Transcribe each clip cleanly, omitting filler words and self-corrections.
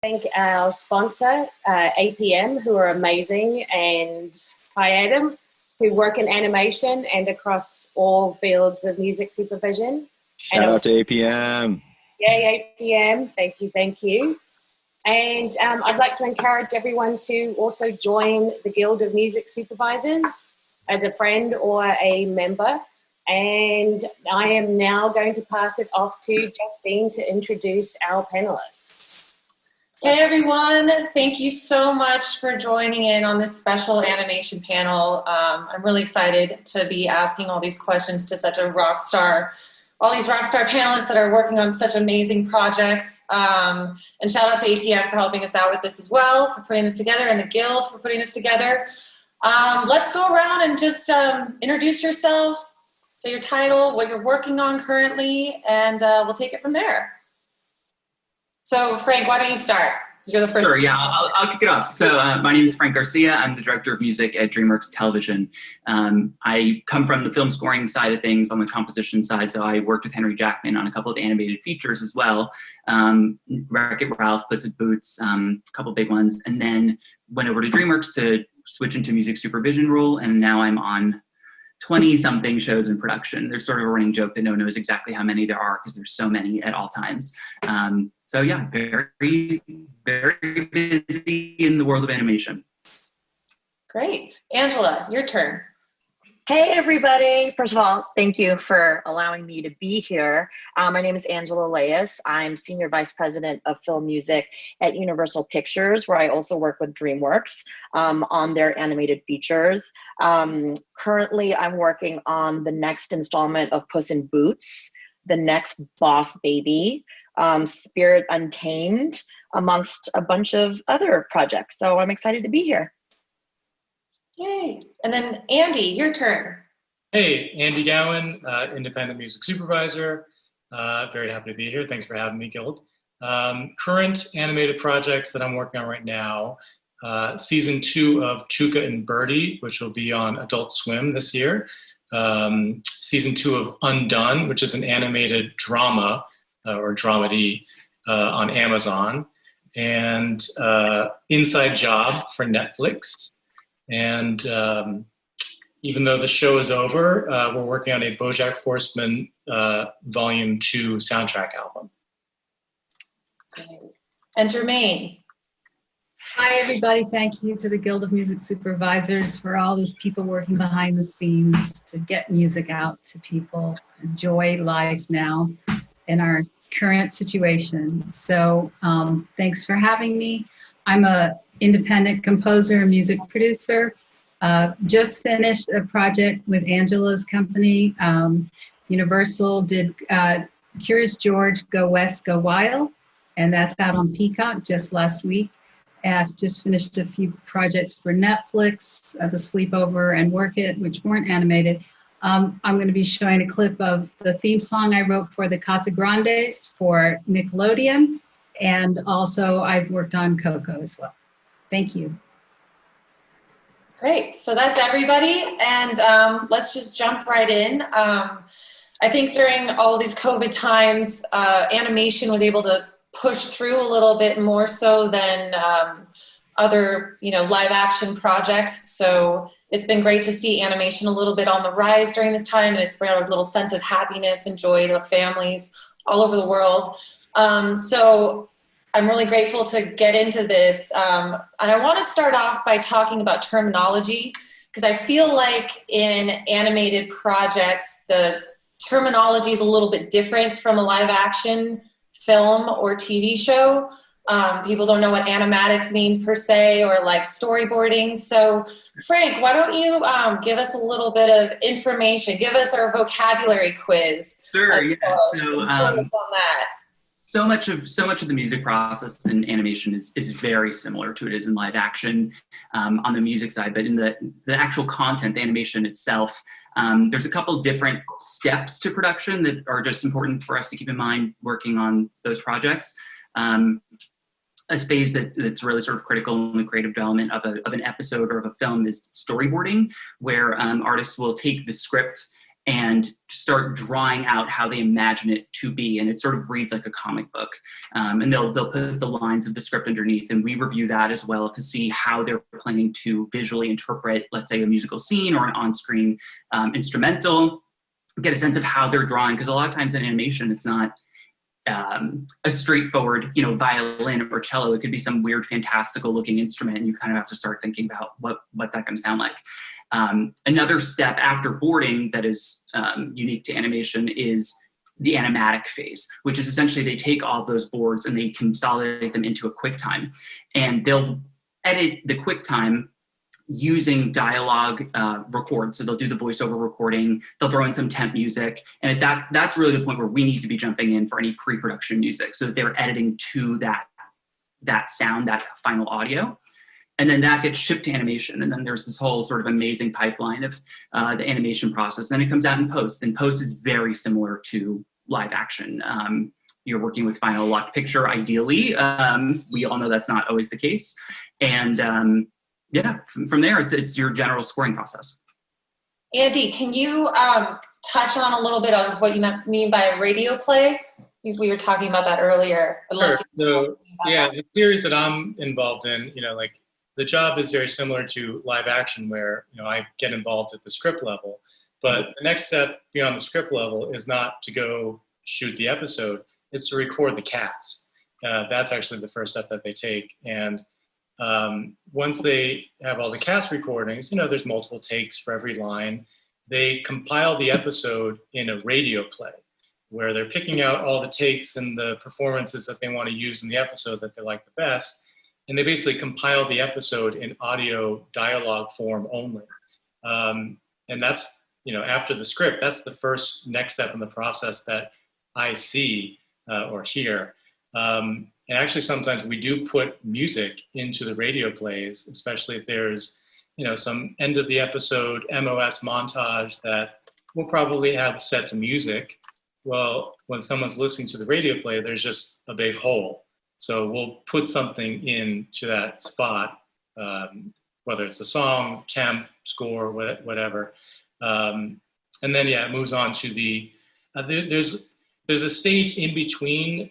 Thank our sponsor, APM, who are amazing, and hi Adam, who work in animation and across all fields of music supervision. Shout out to APM. Yay, APM. Thank you. And I'd like to encourage everyone to also join the Guild of Music Supervisors as a friend or a member. And I am now going to pass it off to Justine to introduce our panelists. Hey everyone, thank you so much for joining in on this special animation panel. I'm really excited to be asking all these questions to such a rock star, all these rock star panelists that are working on such amazing projects. And shout out to APM for helping us out with this as well, for putting this together, and the Guild for putting this together. Let's go around and just introduce yourself, say your title, what you're working on currently, and we'll take it from there. So Frank, why don't you start? You're the first. Sure, yeah, I'll kick it off. So my name is Frank Garcia. I'm the director of music at DreamWorks Television. I come from the film scoring side of things, on the composition side, so I worked with Henry Jackman on a couple of animated features as well. Wreck-It Ralph, Puss in Boots, a couple big ones, and then went over to DreamWorks to switch into music supervision role, and now I'm on 20-something shows in production. There's sort of a running joke that no one knows exactly how many there are because there's so many at all times. So yeah, very, very busy in the world of animation. Great. Angela, your turn. Hey everybody. First of all, thank you for allowing me to be here. My name is Angela Leus. I'm Senior Vice President of Film Music at Universal Pictures, where I also work with DreamWorks on their animated features. Currently, I'm working on the next installment of Puss in Boots, the next Boss Baby, Spirit Untamed, amongst a bunch of other projects. So I'm excited to be here. Yay. And then Andy, your turn. Hey, Andy Gowan, Independent Music Supervisor. Very happy to be here. Thanks for having me, Guild. Current animated projects that I'm working on right now, season 2 of Chuka and Birdie, which will be on Adult Swim this year. Season 2 of Undone, which is an animated drama or dramedy on Amazon. And Inside Job for Netflix. And even though the show is over, we're working on a Bojack Horseman Volume 2 soundtrack album. And Germaine. Hi, everybody. Thank you to the Guild of Music Supervisors for all those people working behind the scenes to get music out to people. Enjoy life now in our current situation. So thanks for having me. I'm a independent composer and music producer. Just finished a project with Angela's company. Universal did Curious George, Go West, Go Wild, and that's out on Peacock just last week. I've just finished a few projects for Netflix, The Sleepover and Work It, which weren't animated. I'm going to be showing a clip of the theme song I wrote for the Casa Grandes for Nickelodeon, and also I've worked on Coco as well. Thank you. Great, so that's everybody, and let's just jump right in. I think during all these COVID times, animation was able to push through a little bit more so than other, live action projects. So it's been great to see animation a little bit on the rise during this time, and it's brought a little sense of happiness and joy to families all over the world. So I'm really grateful to get into this. And I want to start off by talking about terminology, because I feel like in animated projects, the terminology is a little bit different from a live action film or TV show. People don't know what animatics mean per se, or like storyboarding. So Frank, why don't you give us a little bit of information, give us our vocabulary quiz. Sure, yeah. On that. So much of the music process in animation is very similar to it is in live action on the music side, but in the actual content, the animation itself, there's a couple different steps to production that are just important for us to keep in mind working on those projects. A phase that's really sort of critical in the creative development of an episode or of a film is storyboarding, where artists will take the script and start drawing out how they imagine it to be. And it sort of reads like a comic book. And they'll put the lines of the script underneath, and we review that as well to see how they're planning to visually interpret, let's say, a musical scene or an on-screen instrumental, get a sense of how they're drawing. Because a lot of times in animation, it's not a straightforward, violin or cello. It could be some weird, fantastical looking instrument, and you kind of have to start thinking about what's that going to sound like. Another step after boarding that is unique to animation is the animatic phase, which is essentially they take all of those boards and they consolidate them into a QuickTime, and they'll edit the QuickTime using dialogue record. So they'll do the voiceover recording, they'll throw in some temp music, and that's really the point where we need to be jumping in for any pre-production music, so that they're editing to that sound, that final audio. And then that gets shipped to animation. And then there's this whole sort of amazing pipeline of the animation process. Then it comes out in post. And post is very similar to live action. You're working with final locked picture, ideally. We all know that's not always the case. And from there, it's your general scoring process. Andy, can you touch on a little bit of what you mean by a radio play? We were talking about that earlier. Sure. So, the series that I'm involved in, the job is very similar to live action, where I get involved at the script level. But the next step beyond the script level is not to go shoot the episode, it's to record the cast. That's actually the first step that they take. And once they have all the cast recordings, there's multiple takes for every line. They compile the episode in a radio play, where they're picking out all the takes and the performances that they want to use in the episode that they like the best. And they basically compile the episode in audio dialogue form only. And that's, after the script, that's the first next step in the process that I see or hear. And actually, sometimes we do put music into the radio plays, especially if there's, some end of the episode MOS montage that we'll probably have set to music. Well, when someone's listening to the radio play, there's just a big hole. So we'll put something into that spot, whether it's a song, temp, score, whatever. And then, it moves on to there's a stage in between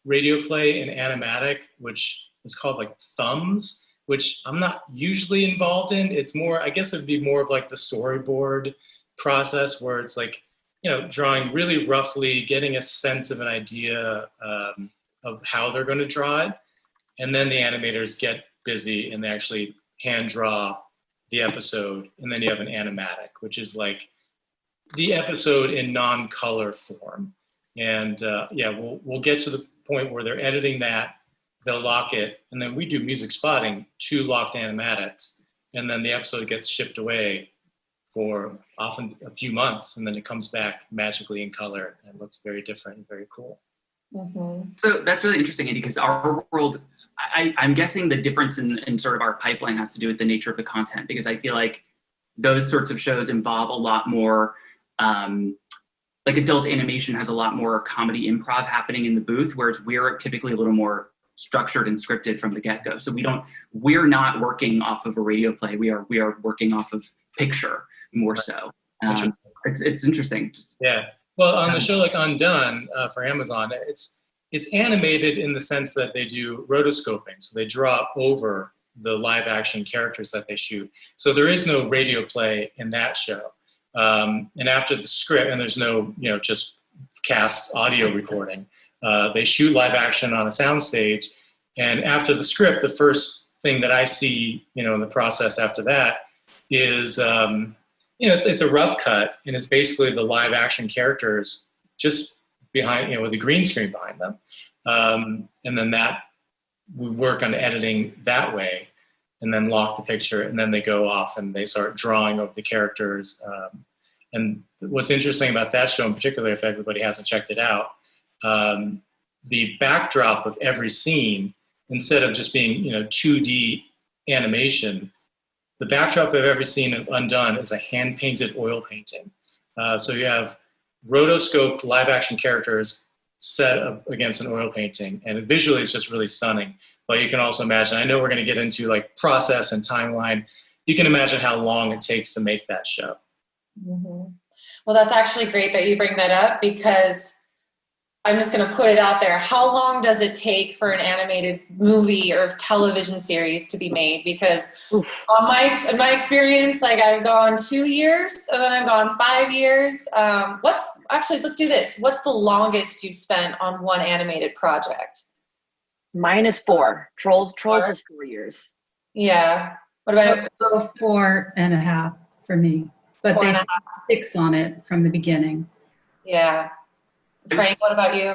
radio play and animatic, which is called like thumbs, which I'm not usually involved in. It's more, I guess it'd be more of like the storyboard process, where it's like, drawing really roughly, getting a sense of an idea of how they're going to draw it. And then the animators get busy and they actually hand draw the episode. And then you have an animatic, which is like the episode in non-color form. And we'll get to the point where they're editing that, they'll lock it, and then we do music spotting to locked animatics. And then the episode gets shipped away for often a few months, and then it comes back magically in color and looks very different and very cool. Mm-hmm. So that's really interesting, Andy, because our world, I'm guessing the difference in sort of our pipeline has to do with the nature of the content, because I feel like those sorts of shows involve a lot more, like adult animation has a lot more comedy improv happening in the booth, whereas we're typically a little more structured and scripted from the get-go. So we're not working off of a radio play. We are working off of picture more so. It's interesting. Well, on the show like Undone for Amazon, it's animated in the sense that they do rotoscoping. So they draw over the live action characters that they shoot. So there is no radio play in that show. And after the script, and there's no, just cast audio recording. They shoot live action on a soundstage. And after the script, the first thing that I see, in the process after that is, it's a rough cut, and it's basically the live action characters just behind, with a green screen behind them. And then we work on editing that way, and then lock the picture, and then they go off and they start drawing over the characters. And what's interesting about that show in particular, if everybody hasn't checked it out, the backdrop of every scene, instead of just being 2D animation, the backdrop of every scene of Undone is a hand-painted oil painting. So you have rotoscoped live-action characters set up against an oil painting, and visually it's just really stunning. But you can also imagine, I know we're going to get into like process and timeline. You can imagine how long it takes to make that show. Mm-hmm. Well, that's actually great that you bring that up, because I'm just going to put it out there. How long does it take for an animated movie or television series to be made? Because in my experience, like I've gone 2 years and then I've gone 5 years. Let's do this. What's the longest you've spent on one animated project? Mine is 4. Trolls was 4 years. Yeah. What about So 4.5 for me, but they spent 6 on it from the beginning. Yeah. Frank, what about you?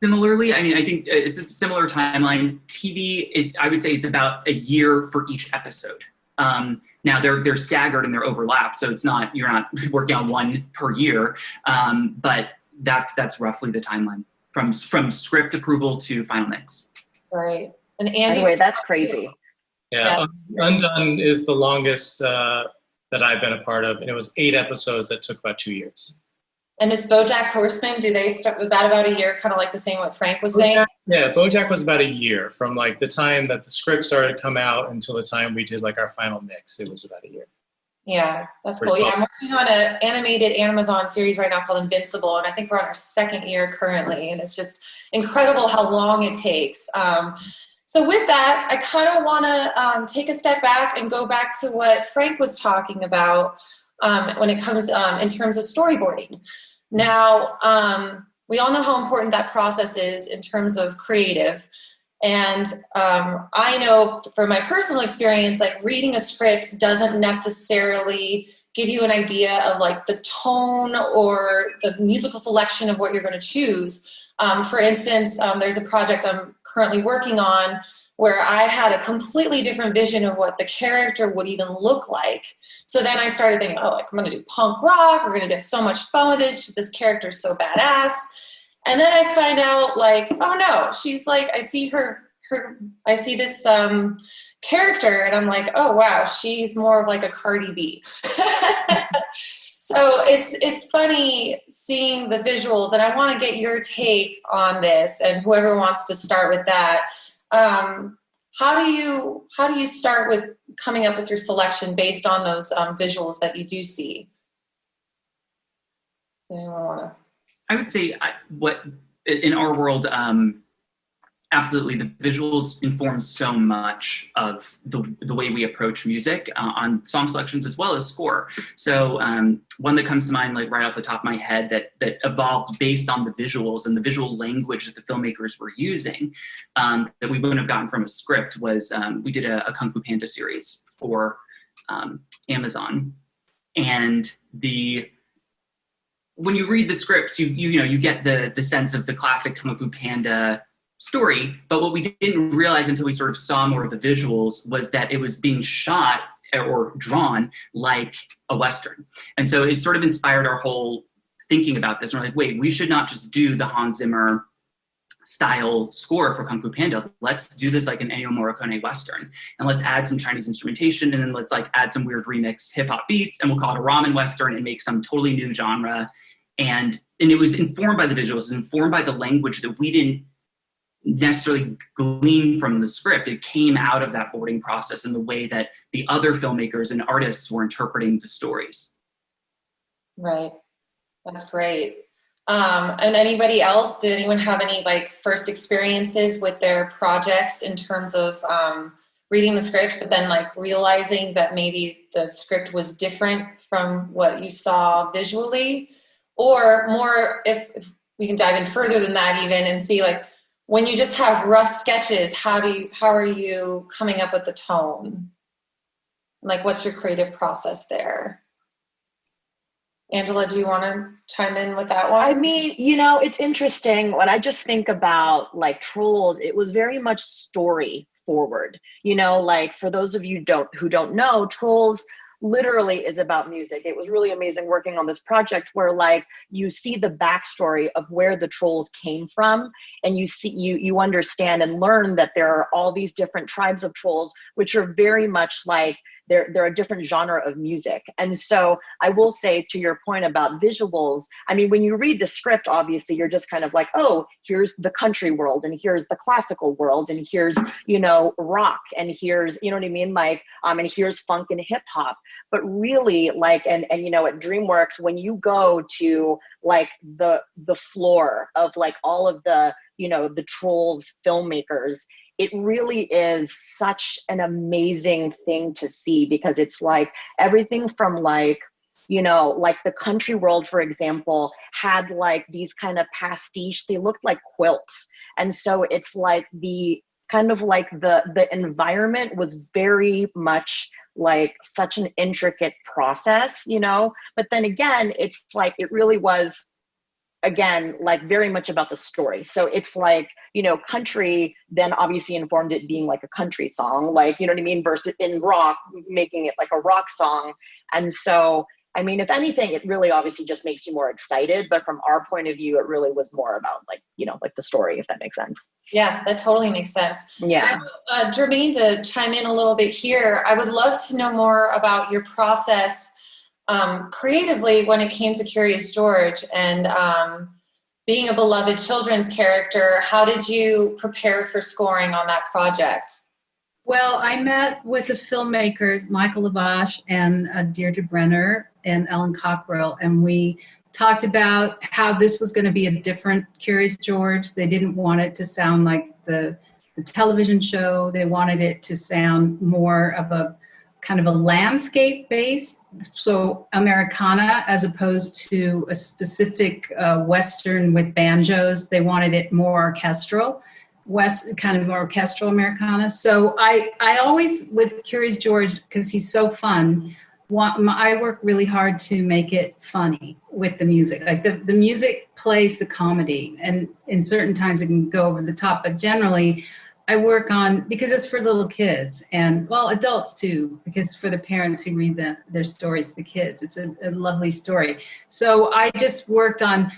Similarly, I mean, I think it's a similar timeline. TV, I would say it's about a year for each episode. Now they're staggered and they're overlapped, so you're not working on one per year, but that's roughly the timeline from script approval to final mix. Right. And Andy, Anyway, that's crazy. Yeah, Undone is the longest that I've been a part of, and it was 8 episodes that took about 2 years. and is Bojack Horseman, was that about a year, kind of like the same what Frank was saying? Yeah, Bojack was about a year from like the time that the script started to come out until the time we did like our final mix. It was about a year. Yeah, that's cool. Yeah, I'm working on an animated Amazon series right now called Invincible, and I think we're on our 2nd year currently, and it's just incredible how long it takes. So with that, I kind of want to take a step back and go back to what Frank was talking about when it comes in terms of storyboarding. Now, we all know how important that process is in terms of creative. And I know from my personal experience, like reading a script doesn't necessarily give you an idea of like the tone or the musical selection of what you're going to choose. For instance, there's a project I'm currently working on where I had a completely different vision of what the character would even look like. So then I started thinking, oh, like I'm going to do punk rock. We're going to have so much fun with this. This character is so badass. And then I find out like, oh no, she's like, I see I see this character and I'm like, oh wow, she's more of like a Cardi B. So it's funny seeing the visuals, and I want to get your take on this, and whoever wants to start with that. How do you start with coming up with your selection based on those visuals that you do see? Does anyone want to? I would say what in our world, absolutely, the visuals inform so much of the way we approach music on song selections as well as score. So one that comes to mind, like right off the top of my head, that evolved based on the visuals and the visual language that the filmmakers were using, that we wouldn't have gotten from a script, was we did a Kung Fu Panda series for Amazon, and when you read the scripts, you get the sense of the classic Kung Fu Panda story, but what we didn't realize until we sort of saw more of the visuals was that it was being shot or drawn like a Western. And so it sort of inspired our whole thinking about this. And we're like, wait, we should not just do the Hans Zimmer style score for Kung Fu Panda. Let's do this like an Ennio Morricone Western. And let's add some Chinese instrumentation, and then let's like add some weird remix hip hop beats, and we'll call it a ramen Western and make some totally new genre. And it was informed by the visuals, it was informed by the language that we didn't necessarily glean from the script. It came out of that boarding process and the way that the other filmmakers and artists were interpreting the stories. Right. That's great. And anybody else, did anyone have any like first experiences with their projects in terms of reading the script, but then like realizing that maybe the script was different from what you saw visually? Or more, if we can dive in further than that even, and see like, when you just have rough sketches, how are you coming up with the tone? Like, what's your creative process there? Angela, do you want to chime in with that one? I mean, it's interesting. When I just think about like Trolls, it was very much story forward. Like for those of you who don't know, Trolls literally is about music. It was really amazing working on this project where like you see the backstory of where the trolls came from, and you understand and learn that there are all these different tribes of trolls, which are very much like they're a different genre of music. And so I will say, to your point about visuals, I mean, when you read the script, obviously you're just kind of like, oh, here's the country world, and here's the classical world, and here's, you know, rock, and here's, you know what I mean? Like, and here's funk and hip hop. But really, like, and you know, at DreamWorks, when you go to like the floor of like all of the, you know, the Trolls filmmakers, it really is such an amazing thing to see, because it's like everything from like, you know, like the country world, for example, had like these kind of pastiche, they looked like quilts. And so it's like the kind of like the environment was very much like such an intricate process, you know, but then again, it's like, it really was, again, like very much about the story. So it's like, you know, country then obviously informed it being like a country song, like, you know what I mean? Versus in rock, making it like a rock song. And so, I mean, if anything, it really obviously just makes you more excited. But from our point of view, it really was more about like, you know, like the story, if that makes sense. Yeah, that totally makes sense. Yeah. Germaine, to chime in a little bit here, I would love to know more about your process creatively when it came to Curious George and being a beloved children's character. How did you prepare for scoring on that project? Well, I met with the filmmakers, Michael Lavash and Deirdre Brenner and Ellen Cockrell, and we talked about how this was going to be a different Curious George. They didn't want it to sound like the television show. They wanted it to sound more of a kind of a landscape based, so Americana, as opposed to a specific Western with banjos. They wanted it more orchestral. Kind of more orchestral Americana. So I always, with Curious George, because he's so fun, I work really hard to make it funny with the music. Like the music plays the comedy, and in certain times it can go over the top, but generally I work on, because it's for little kids and, well, adults too, because for the parents who read their stories to the kids, it's a lovely story. So I just worked on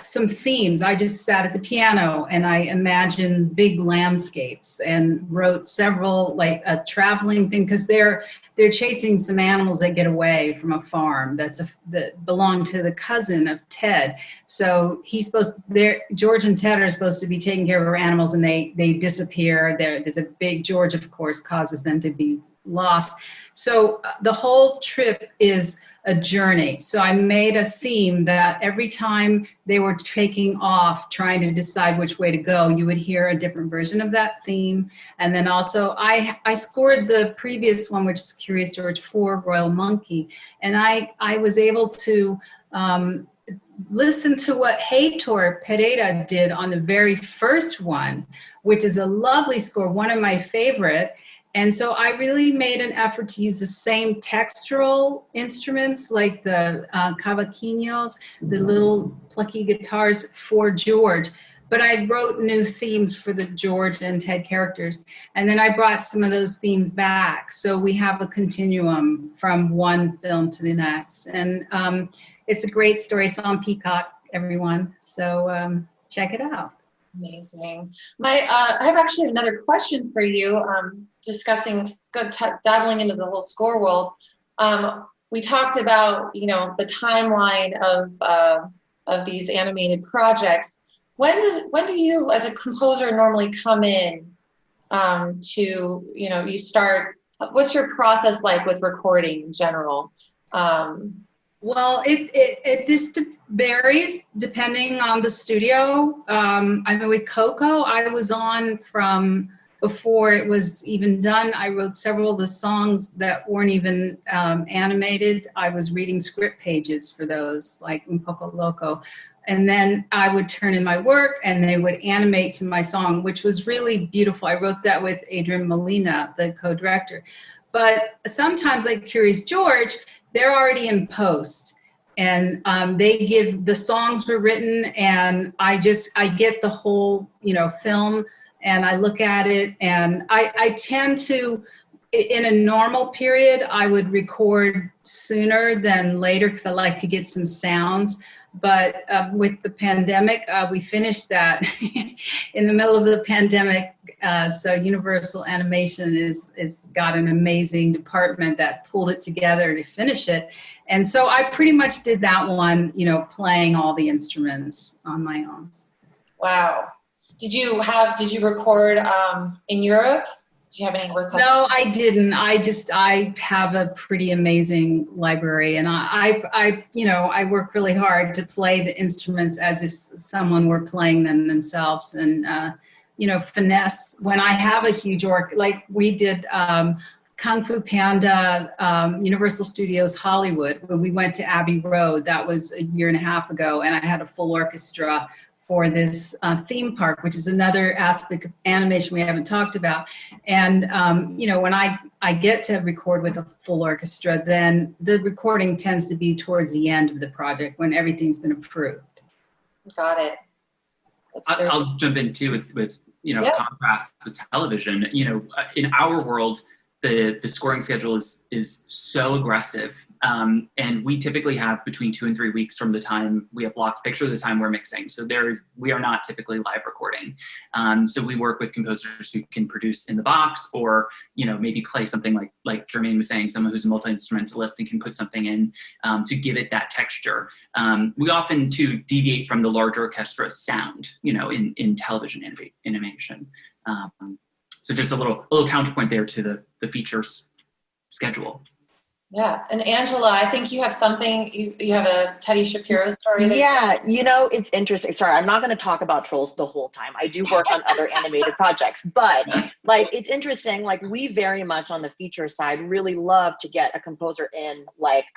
some themes. I just sat at the piano and I imagined big landscapes and wrote several, like a traveling thing, because they're chasing some animals that get away from a farm that belong to the cousin of Ted. So George and Ted are supposed to be taking care of our animals, and they disappear. There's a big, George, of course, causes them to be lost. So the whole trip is a journey. So I made a theme that every time they were taking off, trying to decide which way to go, you would hear a different version of that theme. And then also I scored the previous one, which is Curious George 4, Royal Monkey. And I was able to listen to what Heitor Pereira did on the very first one, which is a lovely score, one of my favorite. And so I really made an effort to use the same textural instruments, like the cavaquinhos, the little plucky guitars for George. But I wrote new themes for the George and Ted characters. And then I brought some of those themes back. So we have a continuum from one film to the next. And it's a great story. It's on Peacock, everyone. So check it out. Amazing. I have actually another question for you. Dabbling into the whole score world. We talked about, you know, the timeline of these animated projects. When do you, as a composer, normally come in to, you know, you start? What's your process like with recording in general? Well, it just varies depending on the studio. I mean, with Coco, I was on from before it was even done. I wrote several of the songs that weren't even animated. I was reading script pages for those, like Un Poco Loco. And then I would turn in my work and they would animate to my song, which was really beautiful. I wrote that with Adrian Molina, the co-director. But sometimes, like Curious George, they're already in post, and the songs were written, and I get the whole, you know, film, and I look at it, and I tend to, in a normal period, I would record sooner than later because I like to get some sounds. But with the pandemic, we finished that in the middle of the pandemic. So Universal Animation is got an amazing department that pulled it together to finish it. And so I pretty much did that one, you know, playing all the instruments on my own. Wow. Did you record in Europe? Do you have any requests? No, I didn't. I have a pretty amazing library, and I work really hard to play the instruments as if someone were playing them themselves, and finesse. When I have a huge like we did Kung Fu Panda, Universal Studios Hollywood, when we went to Abbey Road, that was a year and a half ago, and I had a full orchestra for this theme park, which is another aspect of animation we haven't talked about. And, when I get to record with a full orchestra, then the recording tends to be towards the end of the project when everything's been approved. Got it. I'll jump in too with contrast with television. In our world, the scoring schedule is so aggressive, and we typically have between 2 and 3 weeks from the time we have locked picture to the time we're mixing. So we are not typically live recording. So we work with composers who can produce in the box, or maybe play something like Germaine was saying, someone who's a multi-instrumentalist and can put something in to give it that texture. We often too deviate from the large orchestra sound, in television animation. So just a little counterpoint there to the features schedule. Yeah, and Angela, I think you have something, you have a Teddy Shapiro story. Yeah, it's interesting. Sorry, I'm not going to talk about Trolls the whole time. I do work on other animated projects, but it's interesting. We very much on the feature side really love to get a composer in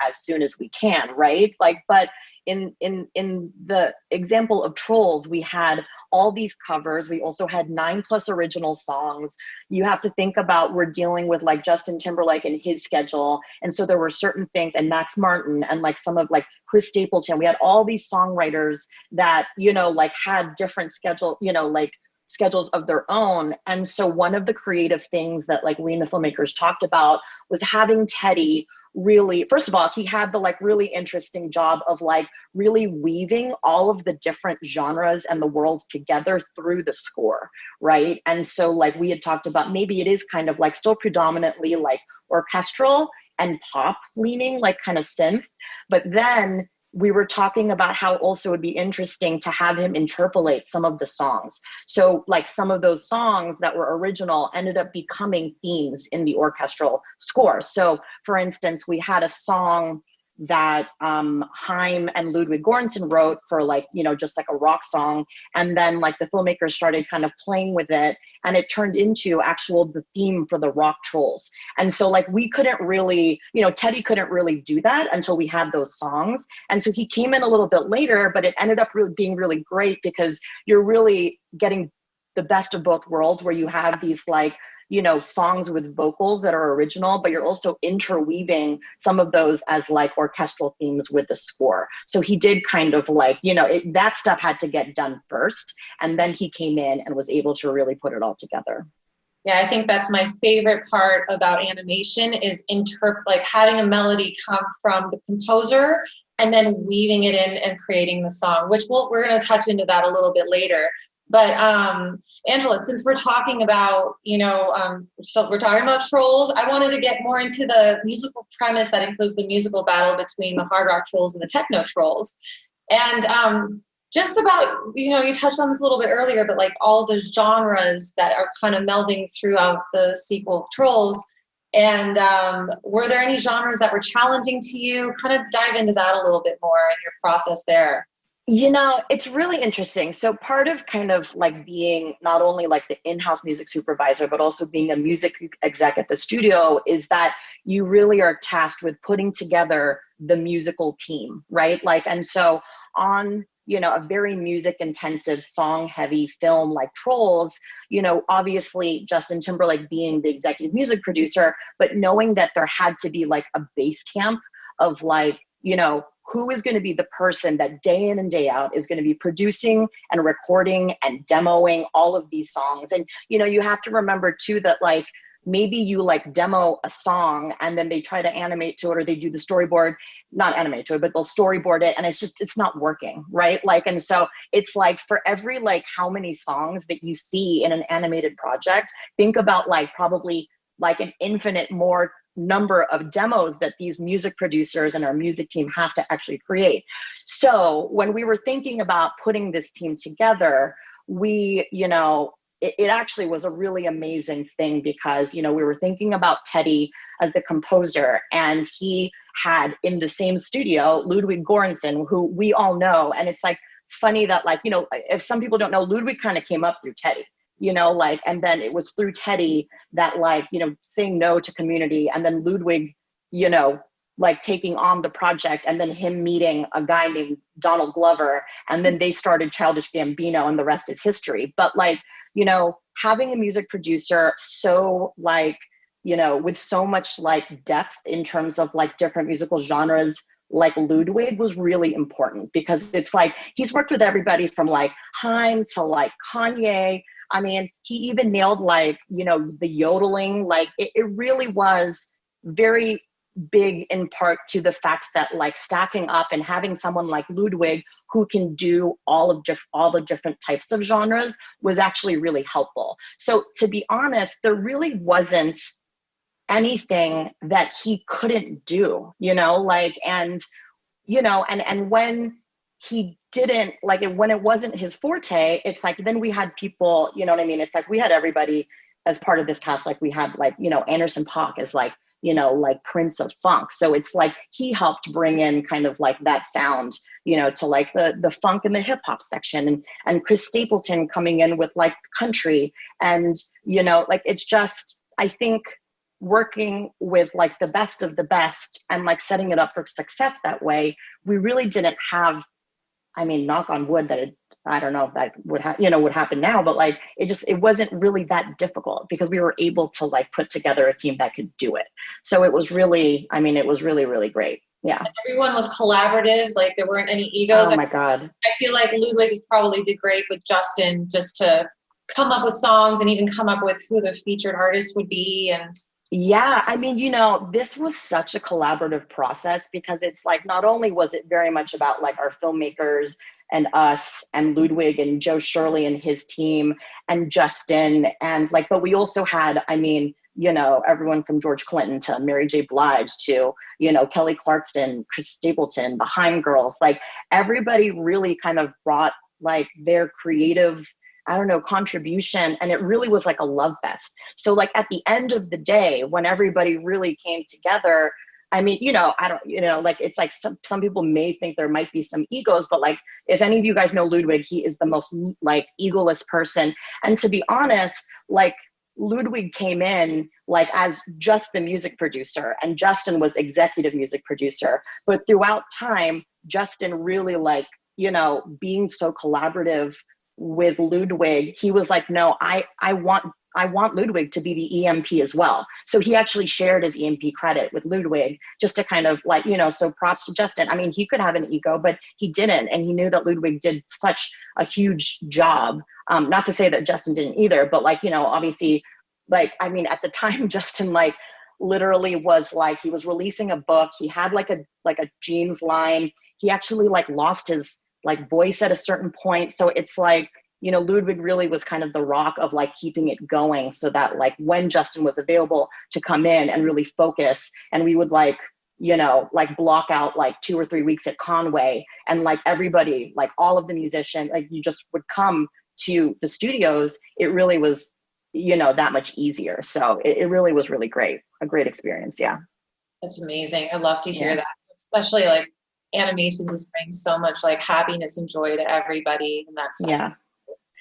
as soon as we can, right? But in the example of Trolls, we had all these covers. We also had 9+ original songs. You have to think about, we're dealing with Justin Timberlake and his schedule. And so there were certain things, and Max Martin and some of Chris Stapleton. We had all these songwriters that, had different schedules of their own. And so one of the creative things that we and the filmmakers talked about was having Teddy really, first of all, he had the really interesting job of really weaving all of the different genres and the worlds together through the score, right? And so we had talked about, maybe it is kind of still predominantly orchestral and pop leaning, kind of synth, but then we were talking about how also it'd be interesting to have him interpolate some of the songs. So some of those songs that were original ended up becoming themes in the orchestral score. So for instance, we had a song that Haim and Ludwig Göransson wrote for just a rock song. And then the filmmakers started kind of playing with it, and it turned into the theme for the rock Trolls. And so we couldn't really, Teddy couldn't really do that until we had those songs. And so he came in a little bit later, but it ended up really being really great because you're really getting the best of both worlds, where you have these songs with vocals that are original, but you're also interweaving some of those as orchestral themes with the score. So he did kind of that stuff had to get done first, and then he came in and was able to really put it all together. Yeah, I think that's my favorite part about animation is having a melody come from the composer and then weaving it in and creating the song, which we're going to touch into that a little bit later. But Angela, since we're talking about, so we're talking about Trolls, I wanted to get more into the musical premise that includes the musical battle between the hard rock Trolls and the techno Trolls. And just about, you touched on this a little bit earlier, but all the genres that are kind of melding throughout the sequel Trolls. And were there any genres that were challenging to you? Kind of dive into that a little bit more in your process there. It's really interesting. So part of kind of being not only the in-house music supervisor, but also being a music exec at the studio is that you really are tasked with putting together the musical team, right? And so on, a very music intensive, song heavy film like Trolls, obviously Justin Timberlake being the executive music producer, but knowing that there had to be a base camp of who is going to be the person that day in and day out is going to be producing and recording and demoing all of these songs. And, you have to remember too that maybe you like demo a song and then they try to animate to it, or they do the storyboard, not animate to it, but they'll storyboard it, and it's not working, right? Like, and so it's like for every like how many songs that you see in an animated project, think about like probably like an infinite more number of demos that these music producers and our music team have to actually create. So when we were thinking about putting this team together, we, it actually was a really amazing thing because, we were thinking about Teddy as the composer, and he had in the same studio, Ludwig Göransson, who we all know. And it's like funny that like, if some people don't know, Ludwig kind of came up through Teddy. And then it was through Teddy that like, saying no to Community, and then Ludwig, like taking on the project, and then him meeting a guy named Donald Glover, and then they started Childish Gambino, and the rest is history. But like, having a music producer so like, with so much like depth in terms of like different musical genres, like Ludwig was really important, because it's like, he's worked with everybody from like Haim to like Kanye. I mean, he even nailed like, the yodeling, like it really was very big in part to the fact that like staffing up and having someone like Ludwig who can do all the different types of genres was actually really helpful. So to be honest, there really wasn't anything that he couldn't do, and when he didn't like it, when it wasn't his forte, it's like, then we had people, it's like we had everybody as part of this cast. Like we had like, Anderson .Paak as like, like Prince of Funk. So it's like, he helped bring in kind of like that sound, to like the funk and the hip hop section, and Chris Stapleton coming in with like country. And, like, it's just, I think working with like the best of the best and like setting it up for success that way, we really didn't have, I mean, knock on wood that I don't know if that would would happen now, but like, it wasn't really that difficult because we were able to like put together a team that could do it. So it was really, it was really, really great. Yeah. Everyone was collaborative. Like there weren't any egos. Oh my God. I feel like Ludwig probably did great with Justin just to come up with songs and even come up with who the featured artist would be. And yeah, this was such a collaborative process because it's like, not only was it very much about like our filmmakers and us and Ludwig and Joe Shirley and his team and Justin, and like, but we also had, everyone from George Clinton to Mary J. Blige to, Kelly Clarkson, Chris Stapleton, the Haim girls, like everybody really kind of brought like their creative, contribution. And it really was like a love fest. So like at the end of the day, when everybody really came together, like it's like some people may think there might be some egos, but like if any of you guys know Ludwig, he is the most like egoless person. And to be honest, like Ludwig came in like as just the music producer, and Justin was executive music producer. But throughout time, Justin really like, being so collaborative with Ludwig, he was like, no, I want Ludwig to be the EMP as well. So he actually shared his EMP credit with Ludwig just to kind of like, so props to Justin. I mean, he could have an ego, but he didn't. And he knew that Ludwig did such a huge job. Not to say that Justin didn't either, but like, obviously, like, at the time, Justin, like, literally was like, he was releasing a book. He had like a jeans line. He actually like lost his like voice at a certain point. So it's like, Ludwig really was kind of the rock of like keeping it going, so that like when Justin was available to come in and really focus, and we would like, like block out like 2 or 3 weeks at Conway, and like everybody, like all of the musicians, like you just would come to the studios, it really was, that much easier. So it really was really great. A great experience. Yeah. That's amazing. I love to hear that, especially like animation just brings so much like happiness and joy to everybody. And that's yeah.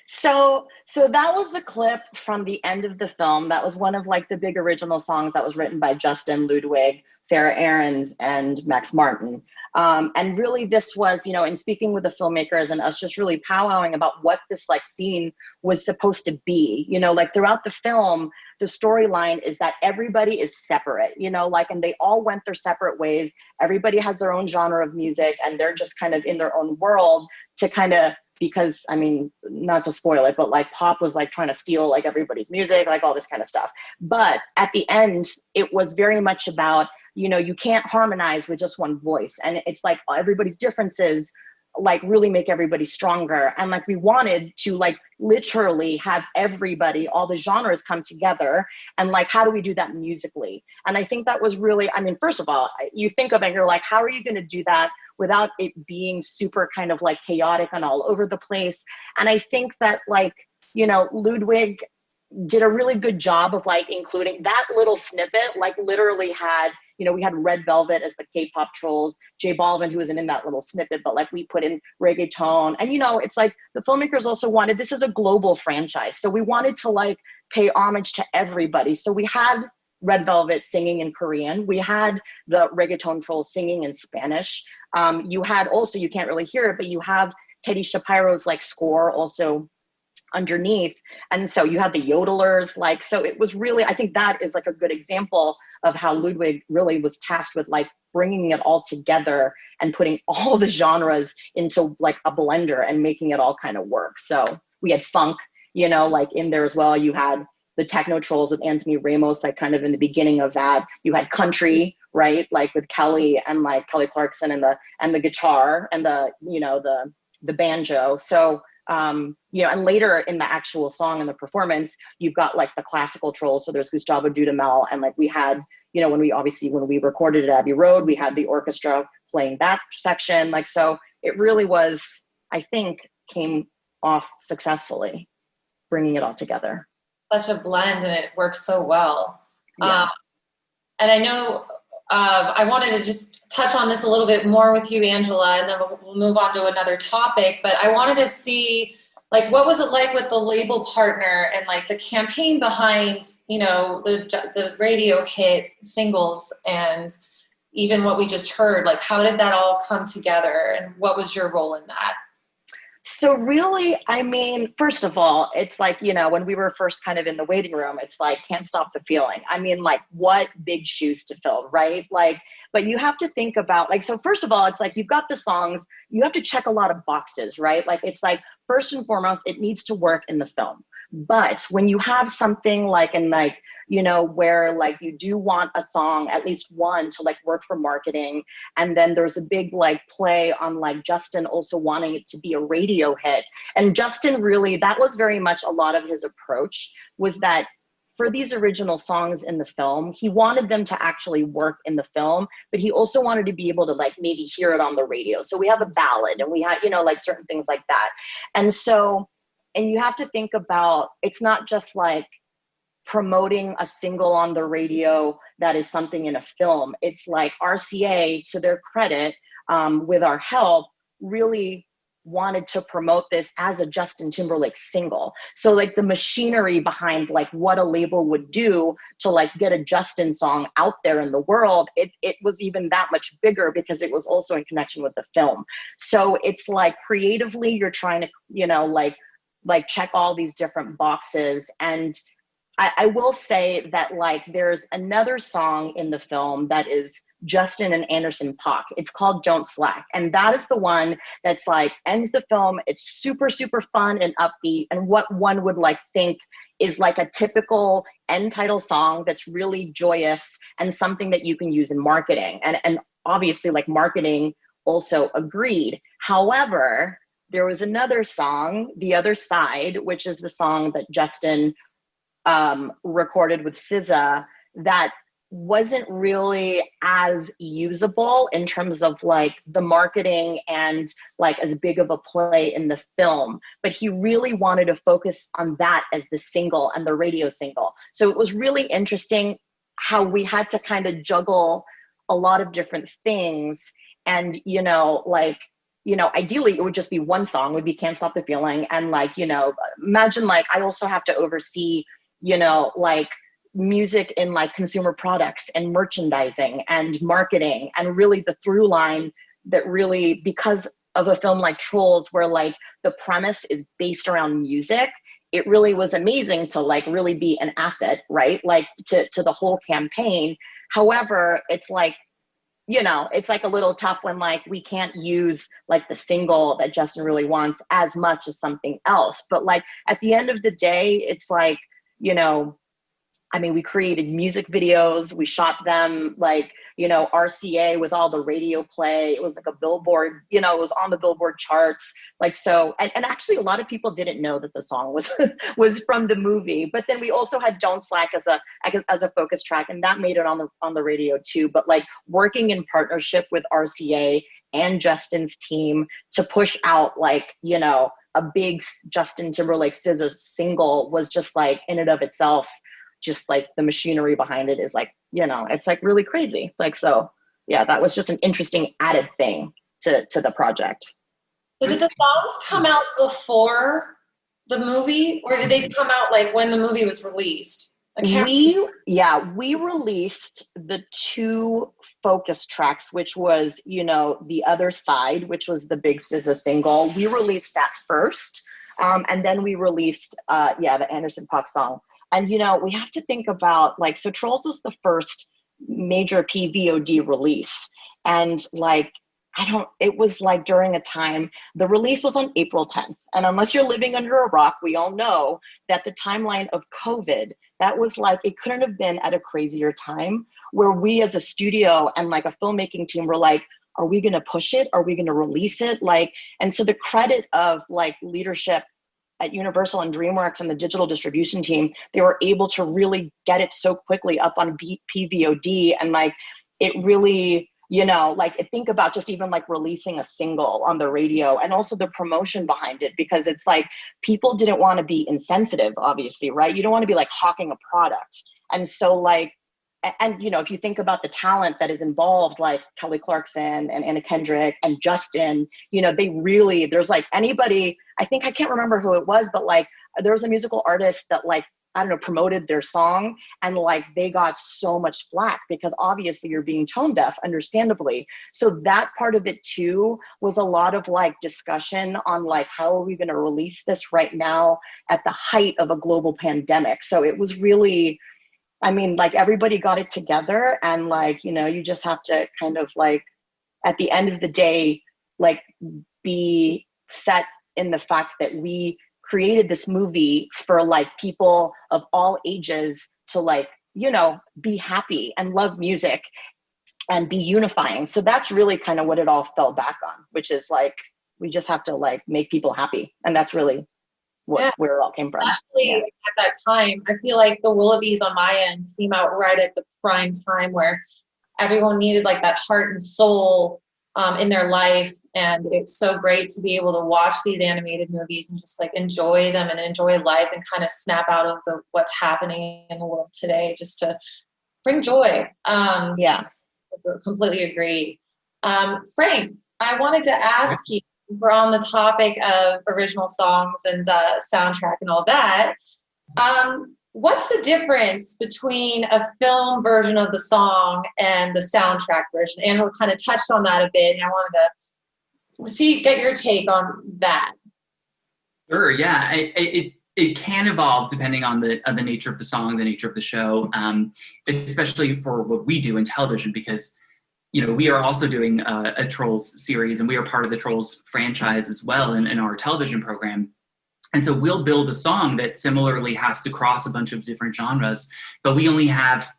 So that was the clip from the end of the film. That was one of like the big original songs that was written by Justin, Ludwig, Sarah Aarons, and Max Martin. And really this was, in speaking with the filmmakers and us just really powwowing about what this like scene was supposed to be, like throughout the film, the storyline is that everybody is separate, and they all went their separate ways. Everybody has their own genre of music, and they're just kind of in their own world to kind of because, I mean, not to spoil it, but like pop was like trying to steal like everybody's music, like all this kind of stuff. But at the end, it was very much about, you know, you can't harmonize with just one voice. And it's like everybody's differences like really make everybody stronger. And like we wanted to like literally have everybody, all the genres come together, and like how do we do that musically? And I think that was really, I mean, first of all, you think of it, you're like, how are you going to do that without it being super kind of like chaotic and all over the place? And I think that like, you know, Ludwig did a really good job of like including that little snippet, like literally had, you know, we had Red Velvet as the K-pop trolls, J Balvin, who wasn't in that little snippet, but like we put in reggaeton. And, you know, it's like the filmmakers also wanted, this is a global franchise. So we wanted to like pay homage to everybody. So we had Red Velvet singing in Korean. We had the reggaeton trolls singing in Spanish. You had also, you can't really hear it, but you have Teddy Shapiro's like score also underneath. And so you have the yodelers, like, so it was really, I think that is like a good example of how Ludwig really was tasked with like bringing it all together and putting all the genres into like a blender and making it all kind of work. So we had funk, you know, like in there as well. You had the techno trolls with Anthony Ramos, like kind of in the beginning of that. You had country, right? Like with Kelly and like Kelly Clarkson and the guitar and the, you know, the banjo. So you know, and later in the actual song and the performance, you've got like the classical trolls. So there's Gustavo Dudamel, and like we had, you know, when we recorded at Abbey Road, we had the orchestra playing that section. Like, so it really was, I think, came off successfully, bringing it all together. Such a blend, and it works so well. Yeah. And I know I wanted to just touch on this a little bit more with you, Angela, and then we'll move on to another topic. But I wanted to see, like, what was it like with the label partner and like the campaign behind, you know, the radio hit singles and even what we just heard? Like, how did that all come together, and what was your role in that? So really, I mean, first of all, it's like, you know, when we were first kind of in the waiting room, it's like, can't stop the feeling. I mean, like, what big shoes to fill, right? Like, but you have to think about, like, so first of all, it's like, you've got the songs, you have to check a lot of boxes, right? Like, it's like, first and foremost, it needs to work in the film. But when you have something like, and like, you know, where like you do want a song, at least one, to like work for marketing. And then there's a big like play on like Justin also wanting it to be a radio hit. And Justin really, that was very much a lot of his approach, was that for these original songs in the film, he wanted them to actually work in the film, but he also wanted to be able to like maybe hear it on the radio. So we have a ballad and we have, you know, like certain things like that. And so, and you have to think about, it's not just like promoting a single on the radio that is something in a film. It's like RCA, to their credit, with our help, really wanted to promote this as a Justin Timberlake single. So like the machinery behind like what a label would do to like get a Justin song out there in the world, it was even that much bigger because it was also in connection with the film. So it's like creatively you're trying to, you know, like check all these different boxes. And I will say that like there's another song in the film that is Justin and Anderson .Paak. It's called Don't Slack. And that is the one that's like ends the film. It's super, super fun and upbeat. And what one would like think is like a typical end title song that's really joyous and something that you can use in marketing. And obviously like marketing also agreed. However, there was another song, The Other Side, which is the song that Justin recorded with SZA, that wasn't really as usable in terms of like the marketing and like as big of a play in the film, but he really wanted to focus on that as the single and the radio single. So it was really interesting how we had to kind of juggle a lot of different things. And, you know, like, you know, ideally it would just be one song, would be Can't Stop the Feeling. And like, you know, imagine like I also have to oversee, you know, like music in like consumer products and merchandising and marketing, and really the through line that really, because of a film like Trolls, where like the premise is based around music, it really was amazing to like really be an asset, right? Like to the whole campaign. However, it's like you know, it's like a little tough when like we can't use like the single that Justin really wants as much as something else. But like at the end of the day, it's like, you know, I mean, we created music videos, we shot them like, you know, RCA with all the radio play. It was like a billboard, you know, it was on the Billboard charts. Like, so, and actually a lot of people didn't know that the song was, was from the movie, but then we also had Don't Slack as a focus track, and that made it on the radio too. But like working in partnership with RCA and Justin's team to push out like, you know, a big Justin Timberlake SZA single was just like in and of itself, just like the machinery behind it is like, you know, it's like really crazy. Like, so yeah, that was just an interesting added thing to the project. So did the songs come out before the movie, or did they come out like when the movie was released? We released the 2 focus tracks, which was, you know, The Other Side, which was the big SZA single. We released that first. And then we released, the Anderson .Paak song. And, you know, we have to think about like, so Trolls was the first major PVOD release. And like, it was like during a time, the release was on April 10th. And unless you're living under a rock, we all know that the timeline of COVID, that was like, it couldn't have been at a crazier time where we as a studio and like a filmmaking team were like, are we going to push it? Are we going to release it? Like, and so the credit of like leadership at Universal and DreamWorks and the digital distribution team, they were able to really get it so quickly up on PVOD. And like, it really, you know, like think about just even like releasing a single on the radio and also the promotion behind it, because it's like, people didn't want to be insensitive, obviously, right? You don't want to be like hawking a product. And so like, and, you know, if you think about the talent that is involved, like Kelly Clarkson and Anna Kendrick and Justin, you know, they really, there's like anybody, I can't remember who it was, but like there was a musical artist that like, I don't know, promoted their song and like they got so much flack because obviously you're being tone deaf, understandably. So that part of it too was a lot of like discussion on like, how are we going to release this right now at the height of a global pandemic? So it was really, I mean, like everybody got it together and like, you know, you just have to kind of like, at the end of the day, like be set in the fact that we created this movie for like people of all ages to like, you know, be happy and love music and be unifying. So that's really kind of what it all fell back on, which is like, we just have to like make people happy. And that's really where it all came from. Actually, at that time, I feel like the Willoughbys on my end came out right at the prime time where everyone needed like that heart and soul in their life. And it's so great to be able to watch these animated movies and just like enjoy them and enjoy life and kind of snap out of what's happening in the world today, just to bring joy. Completely agree. Frank, I wanted to ask you, we're on the topic of original songs and soundtrack and all that. What's the difference between a film version of the song and the soundtrack version? Angela kind of touched on that a bit, and I wanted to get your take on that. Sure, yeah. It can evolve depending on the nature of the song, the nature of the show, especially for what we do in television, because you know, we are also doing a Trolls series, and we are part of the Trolls franchise as well in our television program. And so we'll build a song that similarly has to cross a bunch of different genres, but we only have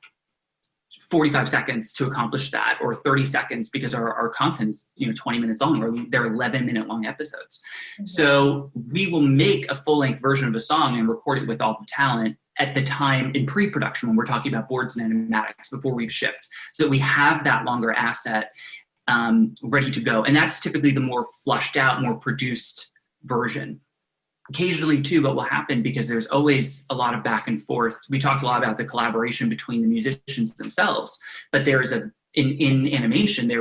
45 seconds to accomplish that, or 30 seconds, because our content is, you know, 20 minutes long, or they're 11-minute long episodes. Mm-hmm. So we will make a full-length version of a song and record it with all the talent at the time in pre-production when we're talking about boards and animatics before we've shipped, so that we have that longer asset ready to go. And that's typically the more flushed out, more produced version. Occasionally too, what will happen, because there's always a lot of back and forth. We talked a lot about the collaboration between the musicians themselves, but there is in animation, we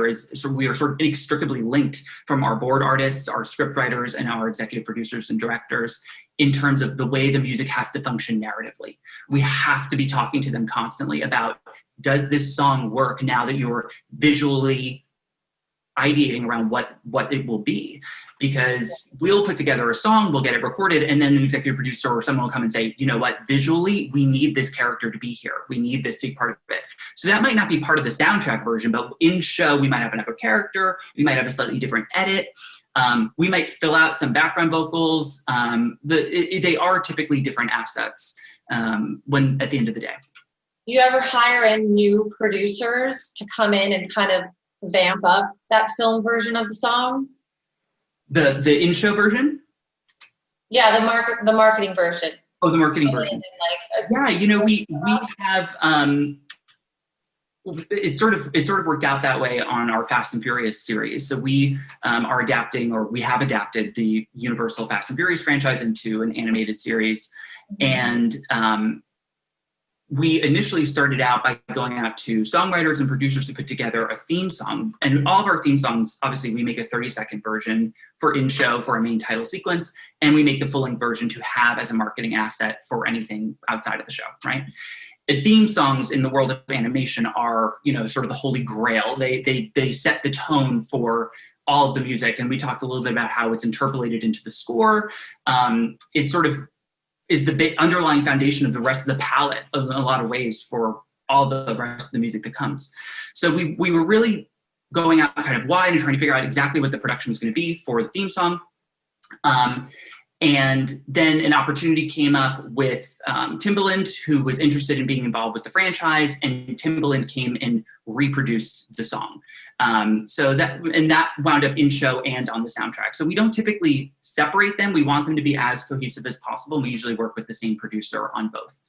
are sort of inextricably linked from our board artists, our script writers, and our executive producers and directors in terms of the way the music has to function narratively. We have to be talking to them constantly about, does this song work now that you're visually ideating around what it will be, because we'll put together a song, we'll get it recorded, and then an executive producer or someone will come and say, you know what, visually, we need this character to be here. We need this to be part of it. So that might not be part of the soundtrack version, but in show, we might have another character, we might have a slightly different edit. We might fill out some background vocals. They are typically different assets when at the end of the day. Do you ever hire in new producers to come in and kind of vamp up that film version of the song? The in-show version? Yeah, the marketing version. Oh, the marketing version. Yeah, you know, we have it sort of worked out that way on our Fast and Furious series. So we are adapting, or we have adapted, the Universal Fast and Furious franchise into an animated series. And we initially started out by going out to songwriters and producers to put together a theme song. And all of our theme songs, obviously, we make a 30-second version for in-show for a main title sequence, and we make the full-length version to have as a marketing asset for anything outside of the show, right? Theme songs in the world of animation are, you know, sort of the holy grail. They set the tone for all of the music, and we talked a little bit about how it's interpolated into the score. It sort of is the big underlying foundation of the rest of the palette in a lot of ways for all the rest of the music that comes. So we were really going out kind of wide and trying to figure out exactly what the production was going to be for the theme song. And then an opportunity came up with Timbaland, who was interested in being involved with the franchise, and Timbaland came and reproduced the song. So that wound up in show and on the soundtrack. So we don't typically separate them. We want them to be as cohesive as possible. We usually work with the same producer on both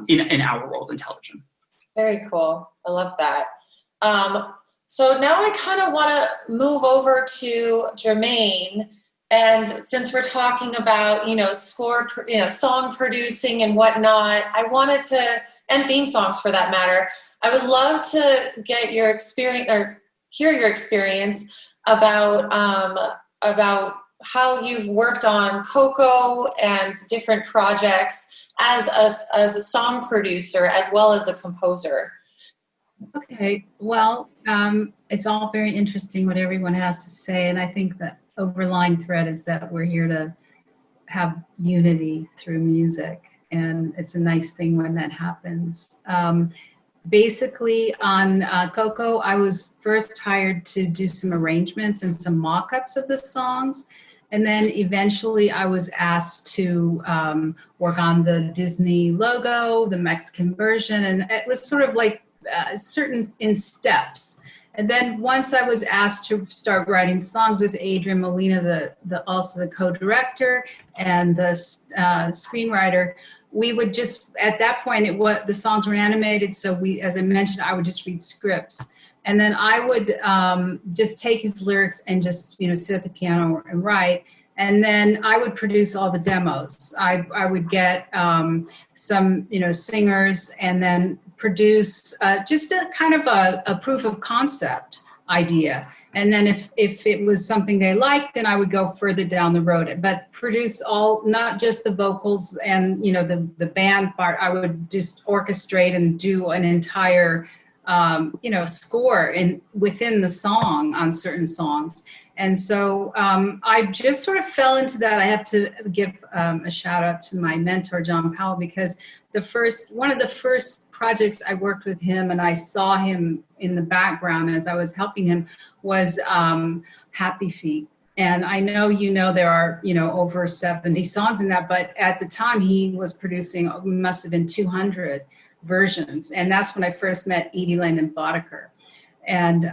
in our world in television. Very cool. I love that. So now I kind of want to move over to Germaine. And since we're talking about, song producing and whatnot, I wanted to, and theme songs for that matter, I would love to get your experience, or hear your experience about how you've worked on Coco and different projects as a song producer as well as a composer. Okay, well, it's all very interesting what everyone has to say, and I think that overlying thread is that we're here to have unity through music, and it's a nice thing when that happens. Basically on Coco, I was first hired to do some arrangements and some mock-ups of the songs, and then eventually I was asked to work on the Disney logo, the Mexican version, and it was sort of like certain in steps. And then once I was asked to start writing songs with Adrian Molina, also the co-director and the screenwriter, we would just, at that point, the songs were animated, so as I mentioned, I would just read scripts. And then I would just take his lyrics and just, sit at the piano and write. And then I would produce all the demos. I would get some, singers, and then produce just a kind of a proof of concept idea. And then if it was something they liked, then I would go further down the road, but produce not just the vocals and, the band part. I would just orchestrate and do an entire, score within the song on certain songs. And so I just sort of fell into that. I have to give a shout out to my mentor, John Powell, because one of the first projects I worked with him and I saw him in the background as I was helping him was Happy Feet. And I know, there are, over 70 songs in that, but at the time he was producing, must have been 200 versions. And that's when I first met Edie Lane Boddicker. And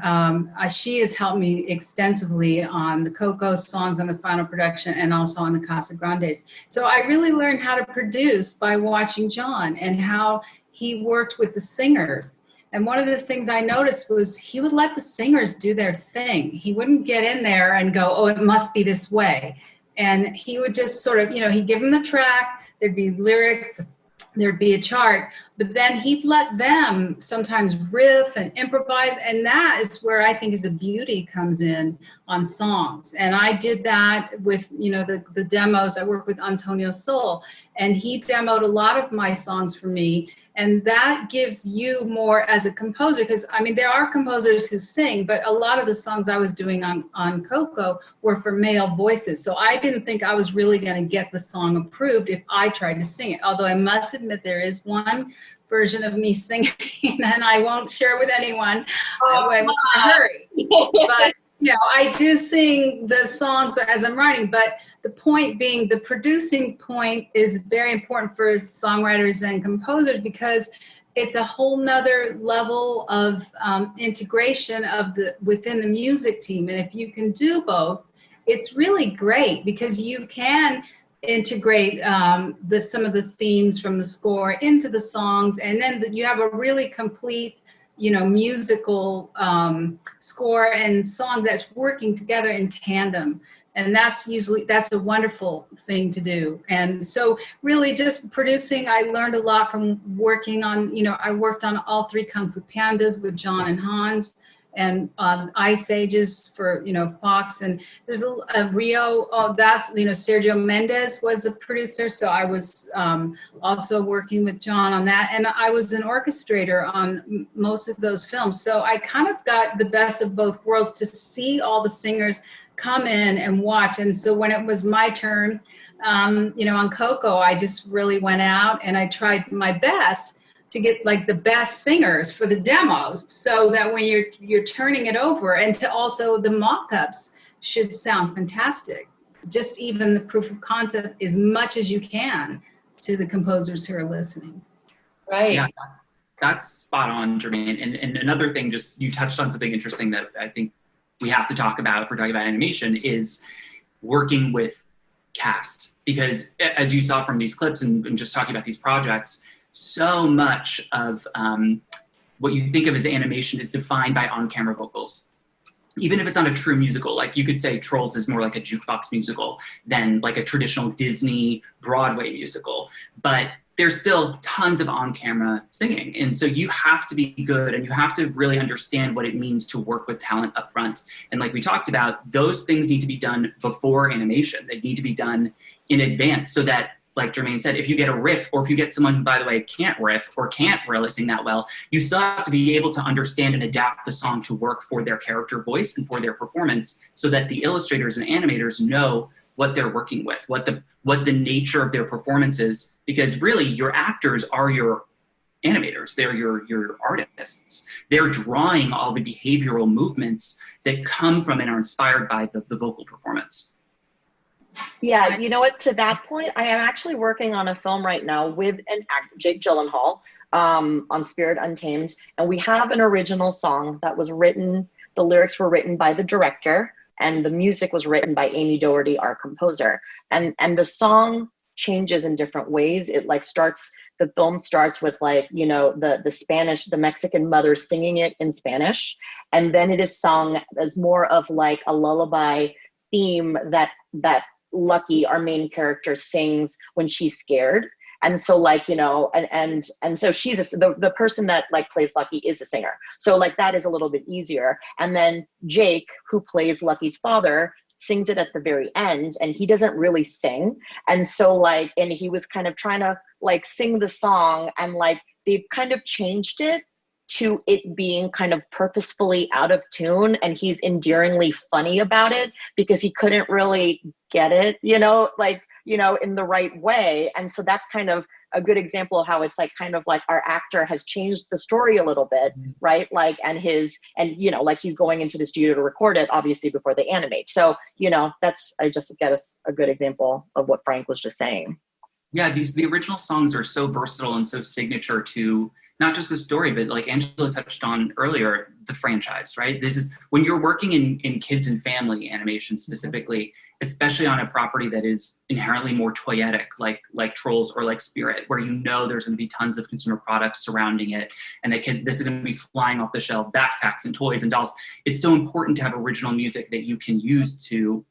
she has helped me extensively on the Coco songs on the final production and also on the Casa Grandes. So I really learned how to produce by watching John and how he worked with the singers. And one of the things I noticed was he would let the singers do their thing. He wouldn't get in there and go, oh, it must be this way. And he would just sort of, he'd give them the track, there'd be lyrics, there'd be a chart, but then he'd let them sometimes riff and improvise, and that is where I think is a beauty comes in on songs. And I did that with, the demos. I worked with Antonio Sol, and he demoed a lot of my songs for me, And that gives you more as a composer, because I mean, there are composers who sing, but a lot of the songs I was doing on Coco were for male voices. So I didn't think I was really going to get the song approved if I tried to sing it. Although I must admit there is one version of me singing, and I won't share with anyone. I won't hurry. But you know, I do sing the songs as I'm writing, but the point being, the producing point is very important for songwriters and composers, because it's a whole nother level of integration of within the music team. And if you can do both, it's really great, because you can integrate some of the themes from the score into the songs, and then you have a really complete, you know, musical score and song that's working together in tandem. And that's a wonderful thing to do. And so really just producing, I learned a lot from working on, you know, I worked on all 3 Kung Fu Pandas with John and Hans, and Ice Ages for, you know, Fox. And there's a Rio, that's, you know, Sergio Mendes was a producer. So I was also working with John on that. And I was an orchestrator on most of those films. So I kind of got the best of both worlds to see all the singers come in and watch. And so when it was my turn, you know, on Coco, I just really went out and I tried my best to get like the best singers for the demos, so that when you're turning it over, and to also the mock-ups should sound fantastic. Just even the proof of concept as much as you can to the composers who are listening. Right. Yeah, that's spot on, Germaine. And another thing, just you touched on something interesting that I think we have to talk about if we're talking about animation, is working with cast. Because as you saw from these clips and just talking about these projects, so much of what you think of as animation is defined by on-camera vocals. Even if it's not a true musical, like you could say Trolls is more like a jukebox musical than like a traditional Disney Broadway musical, but there's still tons of on-camera singing. And so you have to be good, and you have to really understand what it means to work with talent up front. And like we talked about, those things need to be done before animation. They need to be done in advance, so that, like Germaine said, if you get a riff, or if you get someone who, by the way, can't riff or can't really sing that well, you still have to be able to understand and adapt the song to work for their character voice and for their performance, so that the illustrators and animators know what they're working with, what the nature of their performance is. Because really, your actors are your animators. They're your artists. They're drawing all the behavioral movements that come from and are inspired by the vocal performance. Yeah, you know what, to that point, I am actually working on a film right now with an actor, Jake Gyllenhaal, on Spirit Untamed. And we have an original song that was written, the lyrics were written by the director, and the music was written by Amy Doherty, our composer. And the song changes in different ways. It like the film starts with like, you know, the Mexican mother singing it in Spanish. And then it is sung as more of like a lullaby theme that Lucky, our main character, sings when she's scared. And so like, you know, and so she's the person that like plays Lucky is a singer. So like that is a little bit easier. And then Jake, who plays Lucky's father, sings it at the very end, and he doesn't really sing. And so like, and he was kind of trying to like sing the song, and like they've kind of changed it to it being kind of purposefully out of tune, and he's endearingly funny about it because he couldn't really get it, you know, like, you know, in the right way. And so that's kind of a good example of how it's like kind of like our actor has changed the story a little bit, right? Like, and you know, like he's going into the studio to record it, obviously, before they animate. So, you know, I just get us a good example of what Frank was just saying. Yeah, the original songs are so versatile and so signature to not just the story, but like Angela touched on earlier, the franchise, right? This is when you're working in kids and family animation specifically, especially on a property that is inherently more toyetic, like Trolls or like Spirit, where you know there's going to be tons of consumer products surrounding it, and this is going to be flying off the shelf, backpacks and toys and dolls. It's so important to have original music that you can use to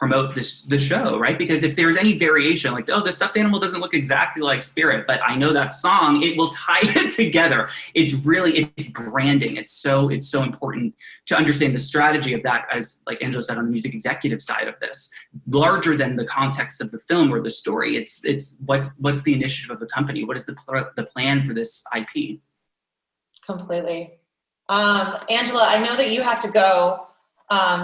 promote the show, right? Because if there's any variation, like, oh, the stuffed animal doesn't look exactly like Spirit, but I know that song, it will tie it together. It's branding. It's so important to understand the strategy of that, as like Angela said, on the music executive side of this, larger than the context of the film or the story. It's what's the initiative of the company? What is the plan for this IP? Completely. Angela, I know that you have to go.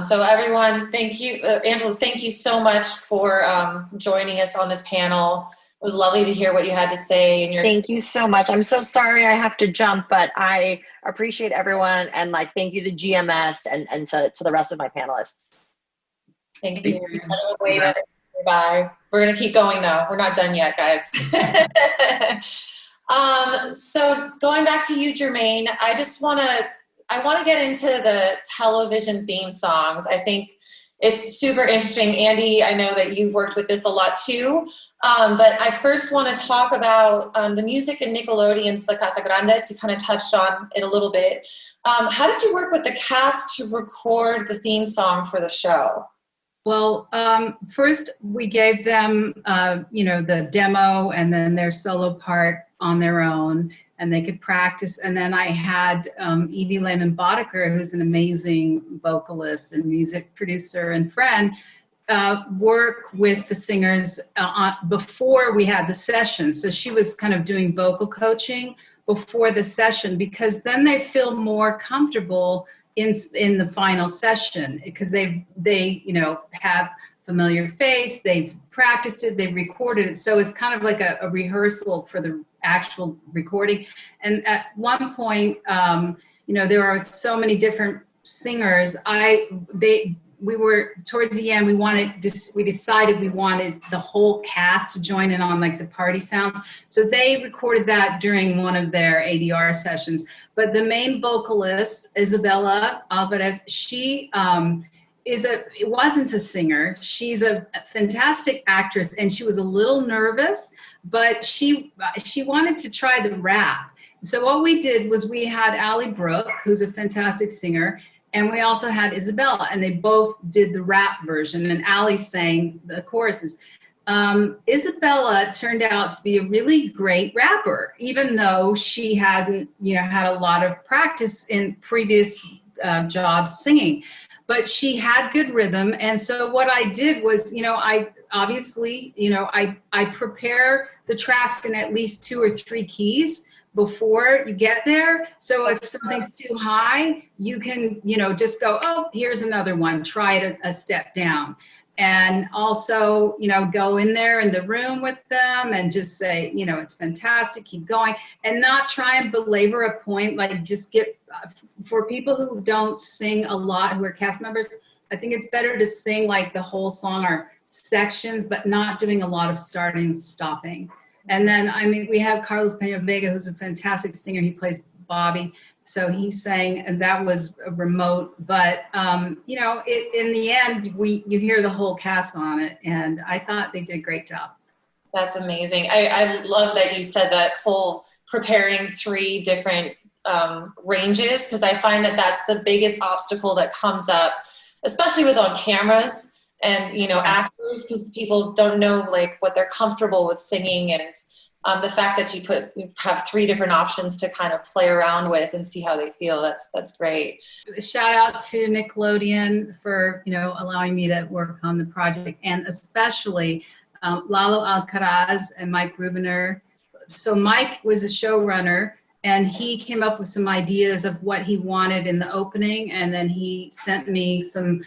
So everyone, thank you. Angela, thank you so much for joining us on this panel. It was lovely to hear what you had to say. And thank you so much. I'm so sorry I have to jump, but I appreciate everyone, and like thank you to GMS and to the rest of my panelists. Thank you. Bye. We're going to keep going though. We're not done yet, guys. So going back to you, Germaine, I want to get into the television theme songs. I think it's super interesting. Andy, I know that you've worked with this a lot too, but I first want to talk about the music in Nickelodeon's La Casa Grande. You kind of touched on it a little bit. How did you work with the cast to record the theme song for the show? Well, first we gave them, the demo and then their solo part on their own, and they could practice. And then I had Evie Lehman-Boddicker, who's an amazing vocalist and music producer and friend, work with the singers before we had the session. So she was kind of doing vocal coaching before the session, because then they feel more comfortable in the final session, because they have familiar face, they've practiced it, they've recorded it. So it's kind of like a rehearsal for the actual recording. And at one point, there are so many different singers. We were towards the end, we decided we wanted the whole cast to join in on like the party sounds. So they recorded that during one of their ADR sessions. But the main vocalist, Isabella Alvarez, she wasn't a singer. She's a fantastic actress, and she was a little nervous, but she wanted to try the rap. So what we did was we had Allie Brooke, who's a fantastic singer, and we also had Isabella, and they both did the rap version, and Allie sang the choruses. Isabella turned out to be a really great rapper, even though she hadn't, had a lot of practice in previous jobs singing. But she had good rhythm. And so what I did was, I prepare the tracks in at least 2 or 3 keys before you get there. So if something's too high, you can, just go, oh, here's another one, try it a step down. And also, go in there in the room with them and just say, it's fantastic, keep going, and not try and belabor a point, like just for people who don't sing a lot, who are cast members, I think it's better to sing like the whole song or sections, but not doing a lot of starting and stopping. And then, we have Carlos Peña Vega, who's a fantastic singer. He plays Bobby. So he sang, and that was a remote, but in the end, you hear the whole cast on it, and I thought they did a great job. That's amazing. I love that you said that whole preparing 3 different ranges, because I find that that's the biggest obstacle that comes up, especially with on cameras and actors, because people don't know like what they're comfortable with singing, and the fact that you have 3 different options to kind of play around with and see how they feel. That's great. Shout out to Nickelodeon for, allowing me to work on the project, and especially Lalo Alcaraz and Mike Rubiner. So Mike was a showrunner, and he came up with some ideas of what he wanted in the opening. And then he sent me some,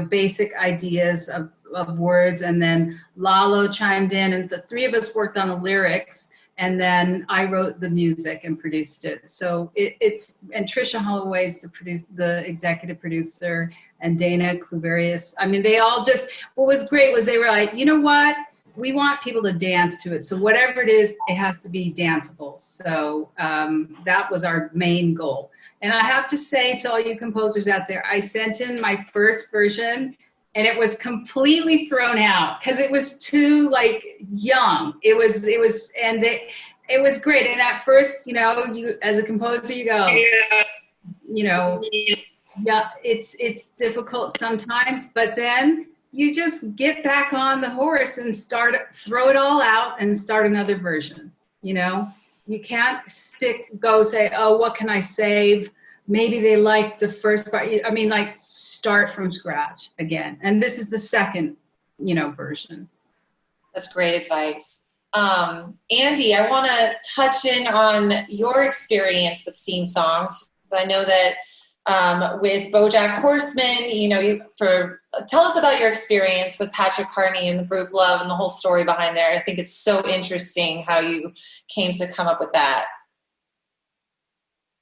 basic ideas of words, and then Lalo chimed in, and the 3 of us worked on the lyrics, and then I wrote the music and produced it. So and Trisha Holloway's the executive producer, and Dana Kluverius. They all what was great was they were like, you know what? We want people to dance to it. So whatever it is, it has to be danceable. So that was our main goal. And I have to say to all you composers out there, I sent in my first version, and it was completely thrown out because it was too young. It was great. And at first, you as a composer, you go, yeah, it's difficult sometimes, but then you just get back on the horse and throw it all out and start another version. You know, you can't go say, oh, what can I save? Maybe they like the first part. I mean, like, start from scratch again. And this is the second, version. That's great advice. Andy, I want to touch in on your experience with theme songs. I know that with Bojack Horseman, tell us about your experience with Patrick Carney and the group Love and the whole story behind there. I think it's so interesting how you came to come up with that.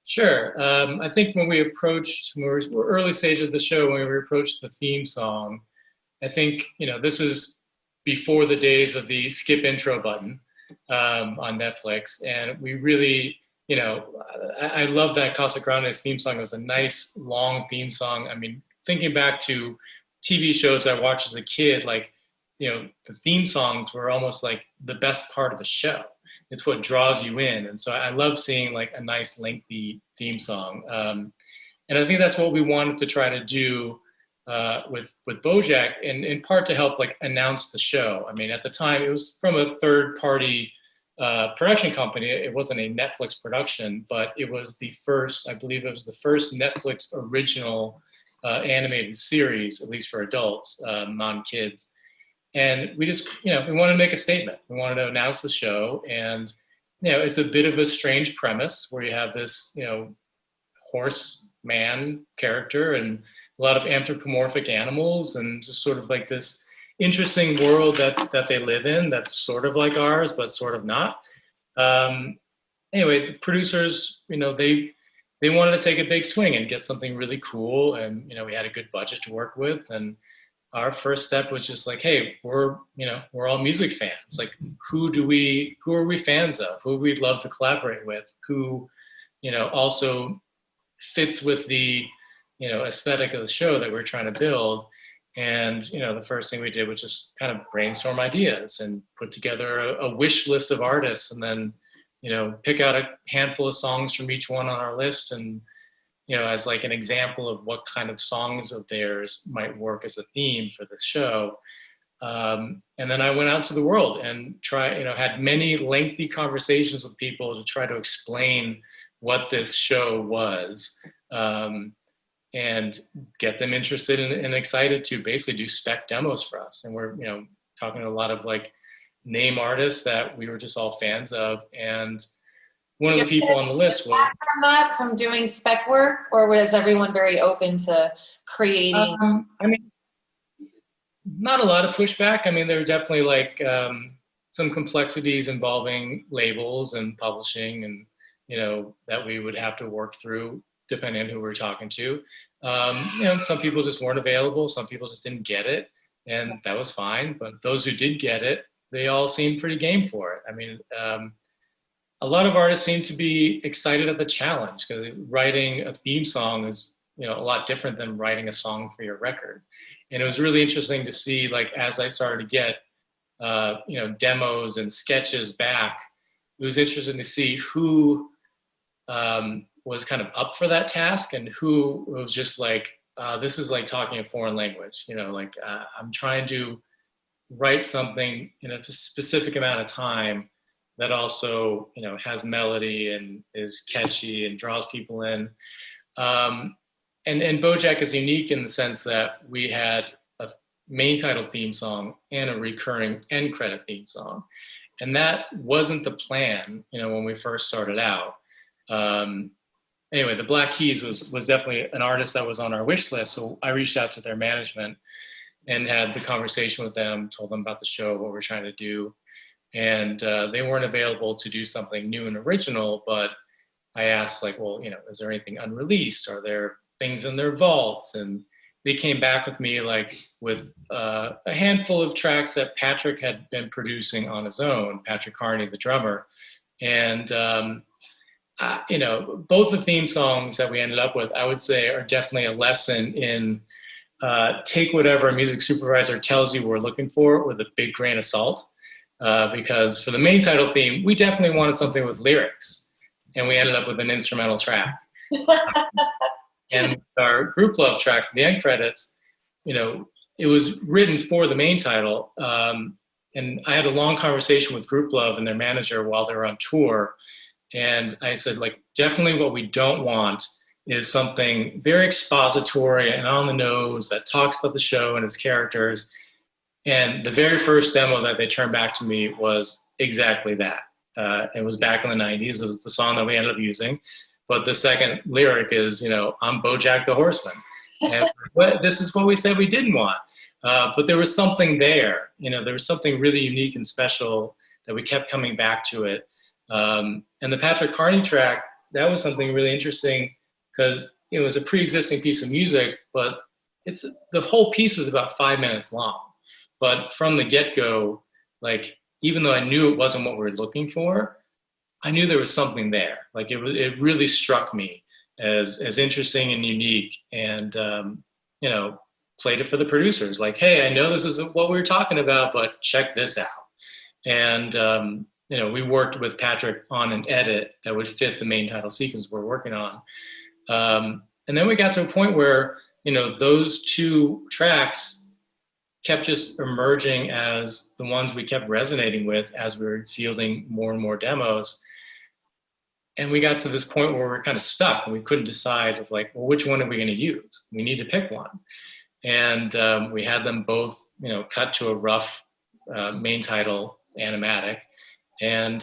Sure. I think when we were early stage of the show, when we approached the theme song, I think, this is before the days of the skip intro button on Netflix. And we really, I love that Casa Grande's theme song. It was a nice, long theme song. I mean, thinking back to TV shows I watched as a kid, like, the theme songs were almost like the best part of the show. It's what draws you in. And so I love seeing like a nice, lengthy theme song. And I think that's what we wanted to try to do with Bojack, and in part to help like announce the show. I mean, at the time, it was from a third-party production company. It wasn't a Netflix production, but it was I believe it was the first Netflix original animated series, at least for adults, non-kids. And we just, we wanted to make a statement. We wanted to announce the show. And, it's a bit of a strange premise where you have this, horse man character and a lot of anthropomorphic animals and just sort of like this interesting world that they live in that's sort of like ours, but sort of not. Anyway, the producers, they wanted to take a big swing and get something really cool. And, we had a good budget to work with. And our first step was just like, hey, we're all music fans. Like, who are we fans of? Who we'd love to collaborate with? Who, also fits with the, aesthetic of the show that we're trying to build. And, the first thing we did was just kind of brainstorm ideas and put together a wish list of artists, and then, pick out a handful of songs from each one on our list, and, as like an example of what kind of songs of theirs might work as a theme for the show. And then I went out to the world and had many lengthy conversations with people to try to explain what this show was, and get them interested and excited to basically do spec demos for us. And we're, talking to a lot of like name artists that we were just all fans of. And one of the people on the list was from doing spec work, or was everyone very open to creating? I mean, not a lot of pushback. I mean, there were definitely like some complexities involving labels and publishing, and that we would have to work through depending on who we're talking to. Some people just weren't available. Some people just didn't get it, and that was fine. But those who did get it, they all seemed pretty game for it. I mean, a lot of artists seem to be excited at the challenge, because writing a theme song is, a lot different than writing a song for your record. And it was really interesting to see, like, as I started to get, demos and sketches back, it was interesting to see who was kind of up for that task and who was just like, this is like talking a foreign language, I'm trying to write something in a specific amount of time that also, has melody and is catchy and draws people in. And Bojack is unique in the sense that we had a main title theme song and a recurring end credit theme song. And that wasn't the plan, when we first started out. Anyway, the Black Keys was definitely an artist that was on our wish list. So I reached out to their management and had the conversation with them, told them about the show, what we're trying to do. And they weren't available to do something new and original, but I asked, like, well, is there anything unreleased? Are there things in their vaults? And they came back with me, like, with a handful of tracks that Patrick had been producing on his own, Patrick Carney, the drummer. And, both the theme songs that we ended up with, I would say, are definitely a lesson in take whatever a music supervisor tells you we're looking for with a big grain of salt. Because for the main title theme, we definitely wanted something with lyrics, and we ended up with an instrumental track. And our group love track for the end credits, it it was written for the main title. And I had a long conversation with Group Love and their manager while they were on tour. And I said, like, definitely what we don't want is something very expository and on the nose that talks about the show and its characters. And the very first demo that they turned back to me was exactly that. It was back in the 90s. It was the song that we ended up using. But the second lyric is, I'm Bojack the Horseman. And this is what we said we didn't want. But there was something there. There was something really unique and special that we kept coming back to it. And the Patrick Carney track, that was something really interesting because it was a pre-existing piece of music, but the whole piece was about 5 minutes long. But from the get-go, like, even though I knew it wasn't what we were looking for, I knew there was something there. Like, it really struck me as interesting and unique, and played it for the producers. Like, hey, I know this isn't what we were talking about, but check this out. And we worked with Patrick on an edit that would fit the main title sequence we're working on. And then we got to a point where those two tracks kept just emerging as the ones we kept resonating with as we were fielding more and more demos. And we got to this point where we're kind of stuck and we couldn't decide of like, well, which one are we going to use? We need to pick one. And we had them both, cut to a rough main title animatic. And,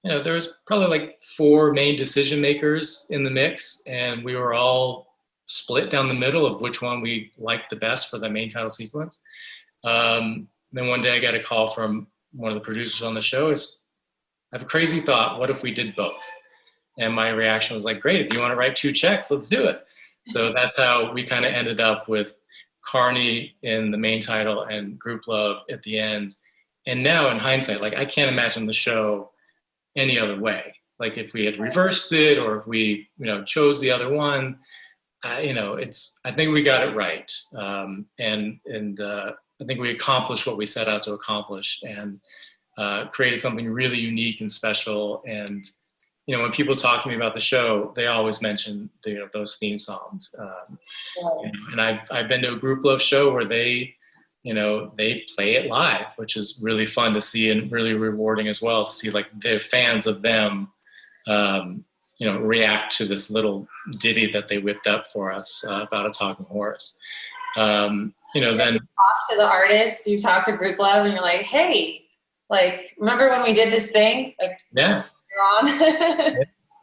there was probably like 4 main decision makers in the mix, and we were all split down the middle of which one we liked the best for the main title sequence. Then one day I got a call from one of the producers on the show. I have a crazy thought. What if we did both? And my reaction was like, great, if you want to write 2 checks, let's do it. So that's how we kind of ended up with Carney in the main title and Group Love at the end. And now in hindsight, like, I can't imagine the show any other way. Like, if we had reversed it or if we, chose the other one, I think we got it right. And I think we accomplished what we set out to accomplish and created something really unique and special. And, when people talk to me about the show, they always mention those theme songs. And I've been to a Group Love show where they play it live, which is really fun to see and really rewarding as well to see like the fans of them, react to this little ditty that they whipped up for us about a talking horse. Then you talk to the artist, you talk to Group Love, and you're like, hey, like, remember when we did this thing? Like, yeah.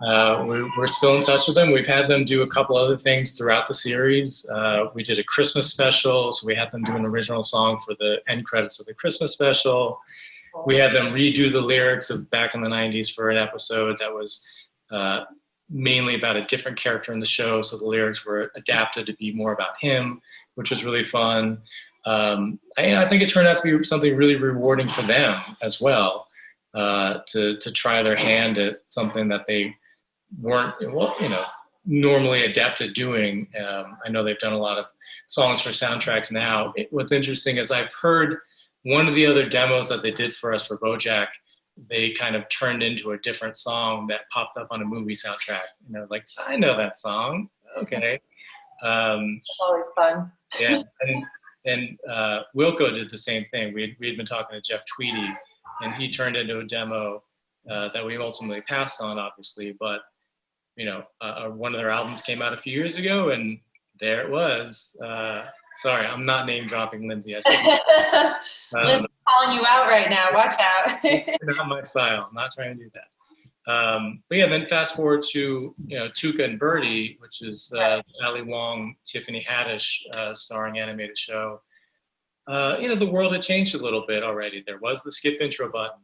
We're still in touch with them. We've had them do a couple other things throughout the series. We did a Christmas special, so we had them do an original song for the end credits of the Christmas special. We had them redo the lyrics of back in the 90s for an episode that was mainly about a different character in the show, so the lyrics were adapted to be more about him, which was really fun. I think it turned out to be something really rewarding for them as well, to try their hand at something that they weren't normally adept at doing. I know they've done a lot of songs for soundtracks now. What's interesting is I've heard one of the other demos that they did for us for Bojack, they kind of turned into a different song that popped up on a movie soundtrack. And I was like, I know that song. Okay. It's always fun. Yeah. And Wilco did the same thing. We had been talking to Jeff Tweedy, and he turned into a demo that we ultimately passed on, obviously. But, one of their albums came out a few years ago, and there it was. Sorry, I'm not name dropping Lindsay. I said, Lindsay's calling you out right now. Watch out. Not my style. I'm not trying to do that. But yeah, then fast forward to Tuca and Birdie, which is Ali Wong, Tiffany Haddish starring animated show. The world had changed a little bit already. There was the skip intro button.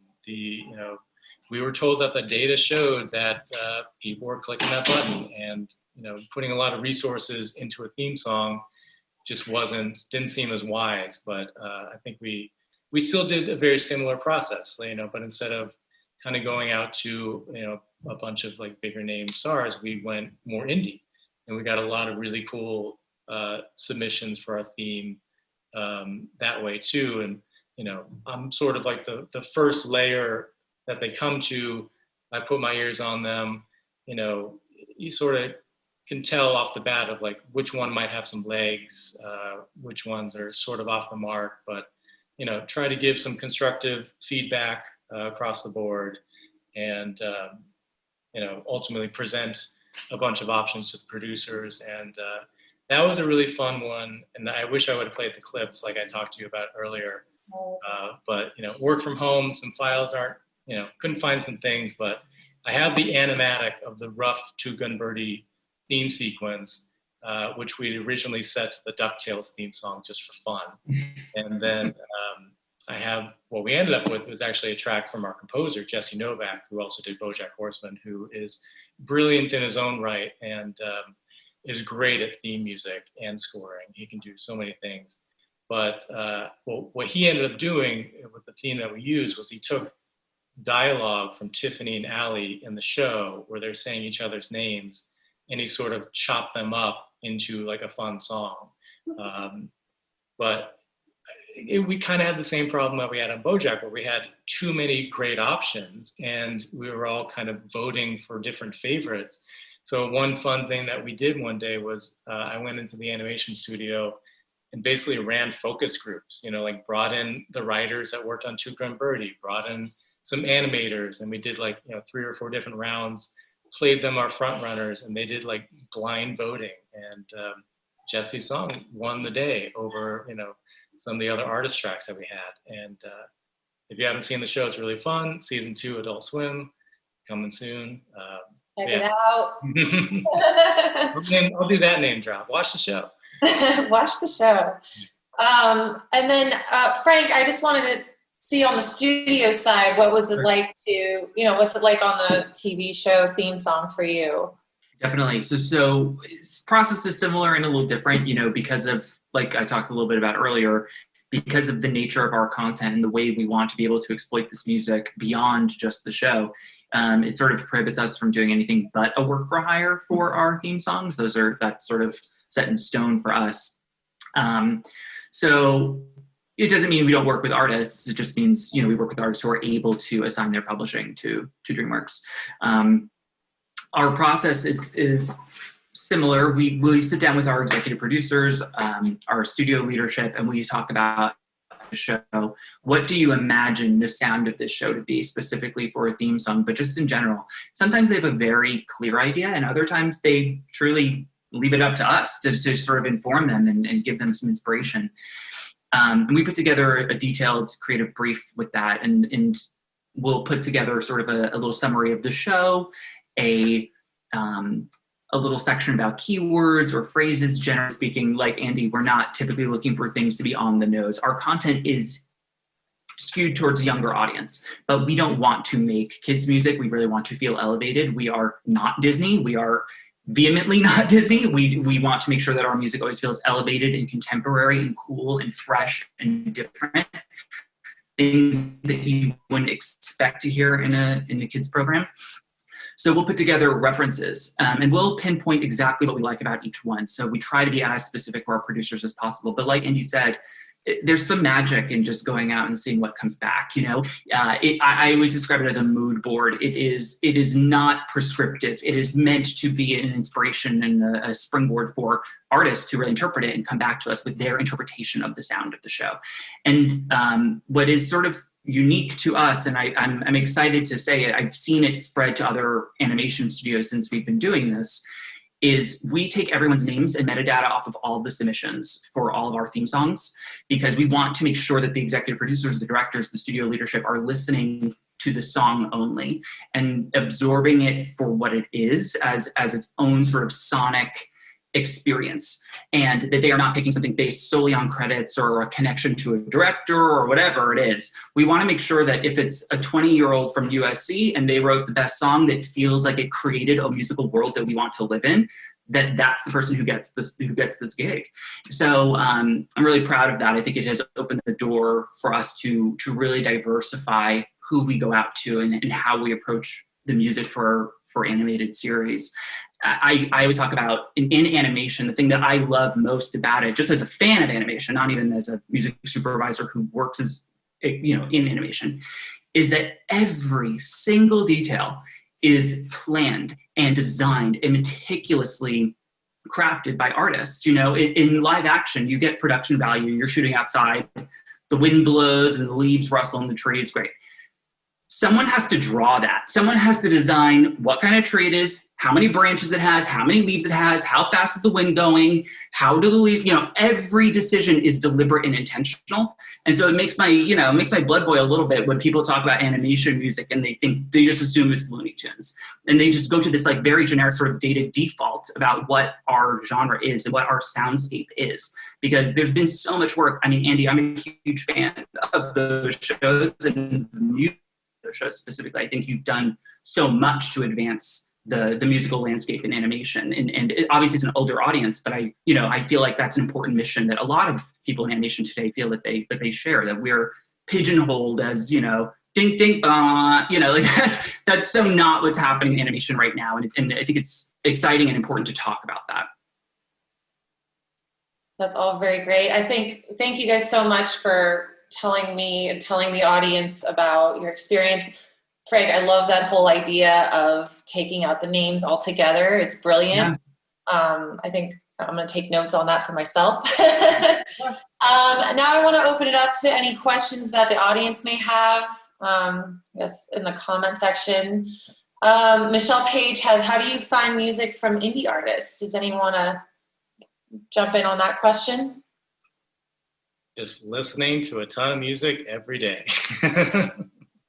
We were told that the data showed that people were clicking that button, and putting a lot of resources into a theme song just didn't seem as wise. But I think we still did a very similar process, but instead of kind of going out to a bunch of like bigger name stars, we went more indie, and we got a lot of really cool submissions for our theme that way too. And I'm sort of like the first layer that they come to. I put my ears on them. You sort of can tell off the bat of like which one might have some legs, which ones are sort of off the mark, but try to give some constructive feedback across the board, and ultimately present a bunch of options to the producers. And that was a really fun one, and I wish I would have played the clips like I talked to you about earlier. But work from home, some files aren't, couldn't find some things, but I have the animatic of the rough Two Gun Birdie theme sequence, which we originally set to the DuckTales theme song just for fun. And then I have, what we ended up with was actually a track from our composer, Jesse Novak, who also did Bojack Horseman, who is brilliant in his own right and is great at theme music and scoring. He can do so many things. But what he ended up doing with the theme that we used was he took dialogue from Tiffany and Allie in the show where they're saying each other's names, and he sort of chopped them up into like a fun song. But we kind of had the same problem that we had on Bojack, where we had too many great options and we were all kind of voting for different favorites. So one fun thing that we did one day was I went into the animation studio and basically ran focus groups, like brought in the writers that worked on Two Gun Birdie, brought in some animators, and we did like 3 or 4 different rounds, played them our front runners, and they did like blind voting, and Jesse's song won the day over some of the other artist tracks that we had. And if you haven't seen the show, it's really fun. Season 2 Adult Swim coming soon. Check it out. I'll do that name drop. Watch the show. Watch the show. And then Frank, I just wanted to see on the studio side, what was it like to, what's it like on the TV show theme song for you? Definitely. So process is similar and a little different, because of, like I talked a little bit about earlier, because of the nature of our content and the way we want to be able to exploit this music beyond just the show. It sort of prohibits us from doing anything but a work for hire for our theme songs. That's sort of set in stone for us. So it doesn't mean we don't work with artists. It just means, we work with artists who are able to assign their publishing to DreamWorks. Our process is similar. We sit down with our executive producers, our studio leadership, and we talk about the show. What do you imagine the sound of this show to be, specifically for a theme song, but just in general? Sometimes they have a very clear idea, and other times they truly leave it up to us to sort of inform them and give them some inspiration. And we put together a detailed creative brief with that, and we'll put together sort of a little summary of the show, a little section about keywords or phrases. Generally speaking, like Andy, we're not typically looking for things to be on the nose. Our content is skewed towards a younger audience, but we don't want to make kids music. We really want to feel elevated. We are not Disney. We are vehemently not Disney. We want to make sure that our music always feels elevated and contemporary and cool and fresh and different. Things that you wouldn't expect to hear in a kids program. So we'll put together references and we'll pinpoint exactly what we like about each one. So we try to be as specific for our producers as possible. But like Andy said, there's some magic in just going out and seeing what comes back. I always describe it as a mood board. It is not prescriptive. It is meant to be an inspiration and a springboard for artists to really interpret it and come back to us with their interpretation of the sound of the show. And what is sort of unique to us, and I'm excited to say it, I've seen it spread to other animation studios since we've been doing this, is we take everyone's names and metadata off of all the submissions for all of our theme songs, because we want to make sure that the executive producers, the directors, the studio leadership are listening to the song only and absorbing it for what it is as its own sort of sonic experience, and that they are not picking something based solely on credits or a connection to a director or whatever it is. We want to make sure that if it's a 20-year-old from USC and they wrote the best song that feels like it created a musical world that we want to live in, that's the person who gets this gig. So I'm really proud of that. I think it has opened the door for us to really diversify who we go out to and how we approach the music for animated series. I always talk about in animation, the thing that I love most about it, just as a fan of animation, not even as a music supervisor who works as in animation, is that every single detail is planned and designed and meticulously crafted by artists. You know, in live action, you get production value. You're shooting outside, the wind blows and the leaves rustle in the trees. Great. Someone has to draw that. Someone has to design what kind of tree it is, how many branches it has, how many leaves it has, how fast is the wind going, how do the leaves, you know, every decision is deliberate and intentional. And so it makes my, you know, it makes my blood boil a little bit when people talk about animation music and they just assume it's Looney Tunes. And they just go to this like very generic sort of dated default about what our genre is and what our soundscape is. Because there's been so much work. I mean, Andy, I'm a huge fan of those shows and music. Shows specifically. I think you've done so much to advance the musical landscape in animation, and it, obviously it's an older audience, but I feel like that's an important mission that a lot of people in animation today feel that they share, that we're pigeonholed as, you know, ding ding you know, like that's so not what's happening in animation right now, and I think it's exciting and important to talk about that. That's all very great. Thank you guys so much for telling me and telling the audience about your experience. Frank, I love that whole idea of taking out the names altogether. It's brilliant. Yeah. I think I'm going to take notes on that for myself. Now I want to open it up to any questions that the audience may have, yes, in the comment section. Michelle Page has, how do you find music from indie artists? Does anyone want to jump in on that question? Just listening to a ton of music every day.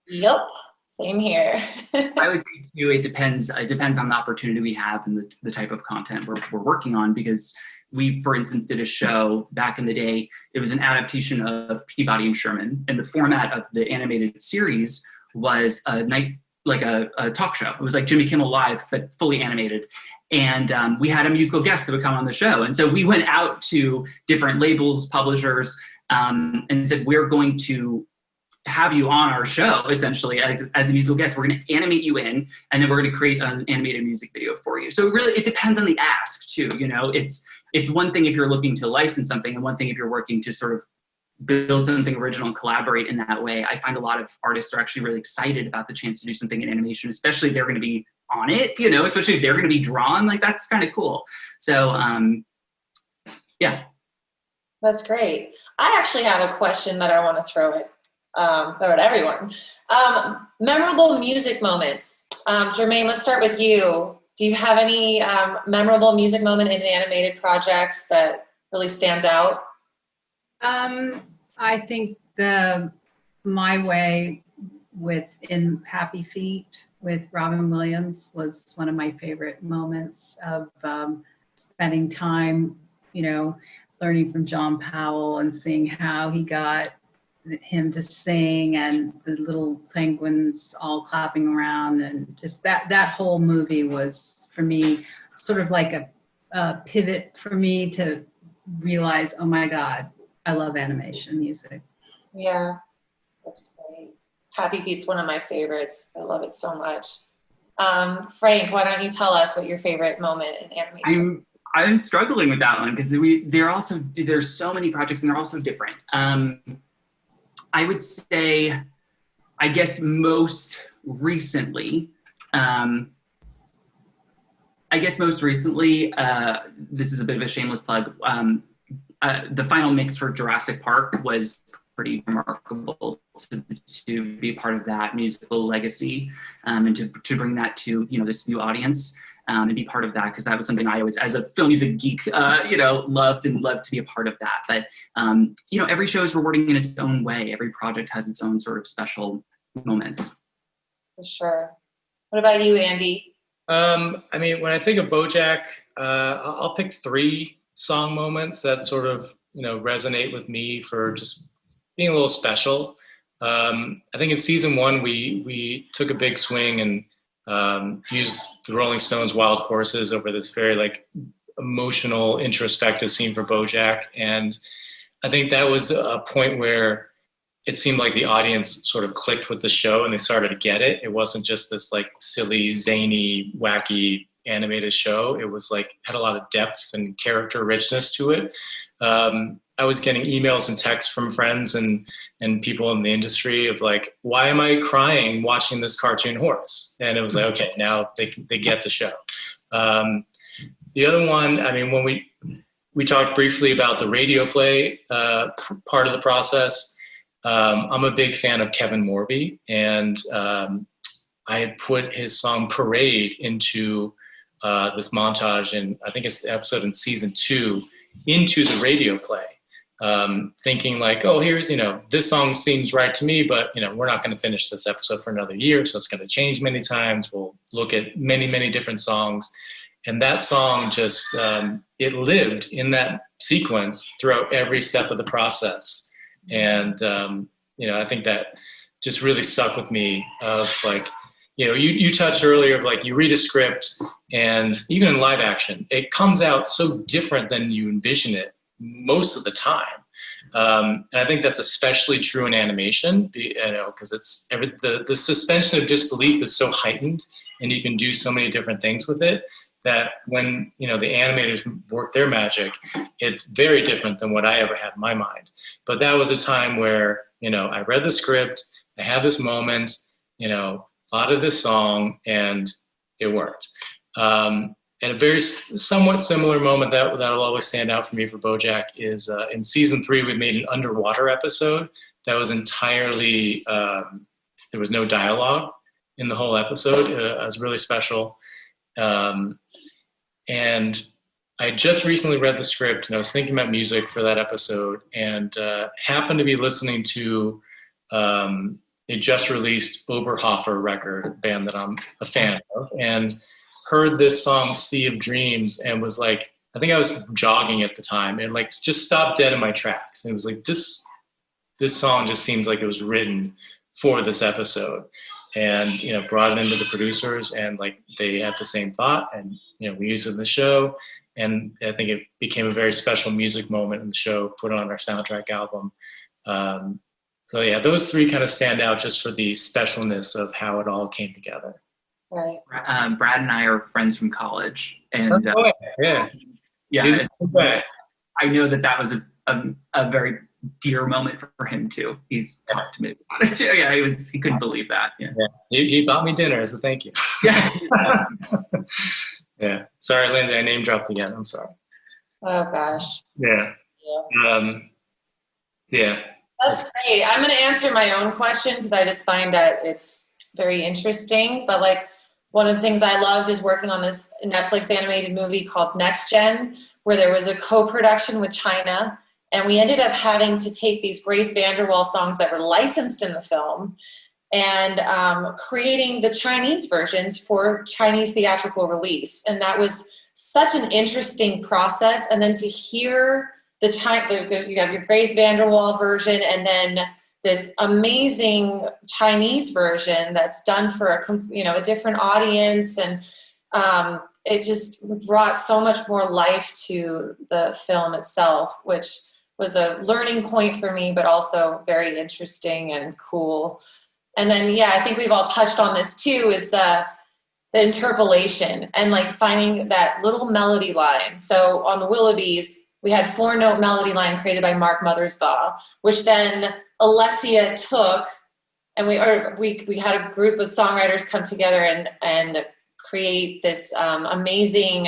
Yep, same here. I would say too, it depends on the opportunity we have and the type of content we're working on, because we, for instance, did a show back in the day. It was an adaptation of Peabody and Sherman, and the format of the animated series was a night, like a talk show. It was like Jimmy Kimmel Live, but fully animated. And we had a musical guest that would come on the show. And so we went out to different labels, publishers, and said, we're going to have you on our show, essentially, as a musical guest. We're going to animate you in, and then we're going to create an animated music video for you. So really, it depends on the ask, too. You know, it's one thing if you're looking to license something, and one thing if you're working to sort of build something original and collaborate in that way. I find a lot of artists are actually really excited about the chance to do something in animation, especially if they're going to be on it, you know, especially if they're going to be drawn. Like, that's kind of cool. So, yeah. That's great. I actually have a question that I want to throw at everyone. Memorable music moments. Germaine, let's start with you. Do you have any memorable music moment in an animated project that really stands out? I think My Way in Happy Feet with Robin Williams was one of my favorite moments of spending time, you know, learning from John Powell and seeing how he got him to sing, and the little penguins all clapping around, and just that whole movie was, for me, sort of like a pivot for me to realize, oh my God, I love animation music. Yeah, that's great. Happy Feet's one of my favorites. I love it so much. Frank, why don't you tell us what your favorite moment in animation? I'm struggling with that one, because there's so many projects and they're also different. I would say, I guess most recently, this is a bit of a shameless plug. The final mix for Jurassic Park was pretty remarkable to be a part of that musical legacy, and to bring that to, you know, this new audience, and be part of that, because that was something I always, as a film music geek, loved to be a part of that. But you know, every show is rewarding in its own way. Every project has its own sort of special moments. For sure. What about you, Andy? I mean, when I think of Bojack, I'll pick 3 song moments that sort of, you know, resonate with me for just being a little special. I think in season 1, we took a big swing and used the Rolling Stones' Wild Horses over this very like emotional, introspective scene for Bojack. And I think that was a point where it seemed like the audience sort of clicked with the show and they started to get it. It wasn't just this like silly, zany, wacky animated show. It was like, had a lot of depth and character richness to it. I was getting emails and texts from friends and people in the industry of like, why am I crying watching this cartoon horse? And it was like, okay, now they get the show. The other one, I mean, when we talked briefly about the radio play part of the process, I'm a big fan of Kevin Morby, and I had put his song Parade into this montage, and I think it's the episode in season 2, into the radio play, thinking like, oh, here's, this song seems right to me, but, we're not going to finish this episode for another year, so it's going to change many times. We'll look at many, many different songs. And that song just, it lived in that sequence throughout every step of the process. And, I think that just really stuck with me of like, you touched earlier of like, you read a script and even in live action, it comes out so different than you envision it most of the time. And I think that's especially true in animation, because it's the suspension of disbelief is so heightened and you can do so many different things with it, that when, the animators work their magic, it's very different than what I ever had in my mind. But that was a time where, I read the script, I had this moment, thought of this song, and it worked. And a very somewhat similar moment that'll always stand out for me for Bojack is in season 3, we made an underwater episode that was entirely, there was no dialogue in the whole episode. It was really special. And I just recently read the script and I was thinking about music for that episode, and happened to be listening to a just released Oberhofer record band that I'm a fan of, and heard this song Sea of Dreams, and was like, I think I was jogging at the time, and like just stopped dead in my tracks. And it was like, this song just seems like it was written for this episode. And brought it into the producers, and like they had the same thought, and we used it in the show, and I think it became a very special music moment in the show, put on our soundtrack album. So yeah, those 3 kind of stand out just for the specialness of how it all came together. Right. Brad and I are friends from college, and yeah, I know that was a very dear moment for him too. He's talked to me about it too. Yeah, he couldn't believe that. Yeah, he bought me dinner as a thank you. Yeah. Yeah. Sorry, Lindsay, I name dropped again. I'm sorry. Oh gosh. Yeah. Yeah. That's great. I'm going to answer my own question because I just find that it's very interesting. But like, one of the things I loved is working on this Netflix animated movie called Next Gen, where there was a co-production with China. And we ended up having to take these Grace VanderWaal songs that were licensed in the film and creating the Chinese versions for Chinese theatrical release. And that was such an interesting process. And then to hear you have your Grace VanderWaal version, and then this amazing Chinese version that's done for a different audience. And it just brought so much more life to the film itself, which was a learning point for me, but also very interesting and cool. And then, I think we've all touched on this too. It's the interpolation and like finding that little melody line. So on the Willoughbys, we had 4-note melody line created by Mark Mothersbaugh, which then Alessia took, and we had a group of songwriters come together and create this amazing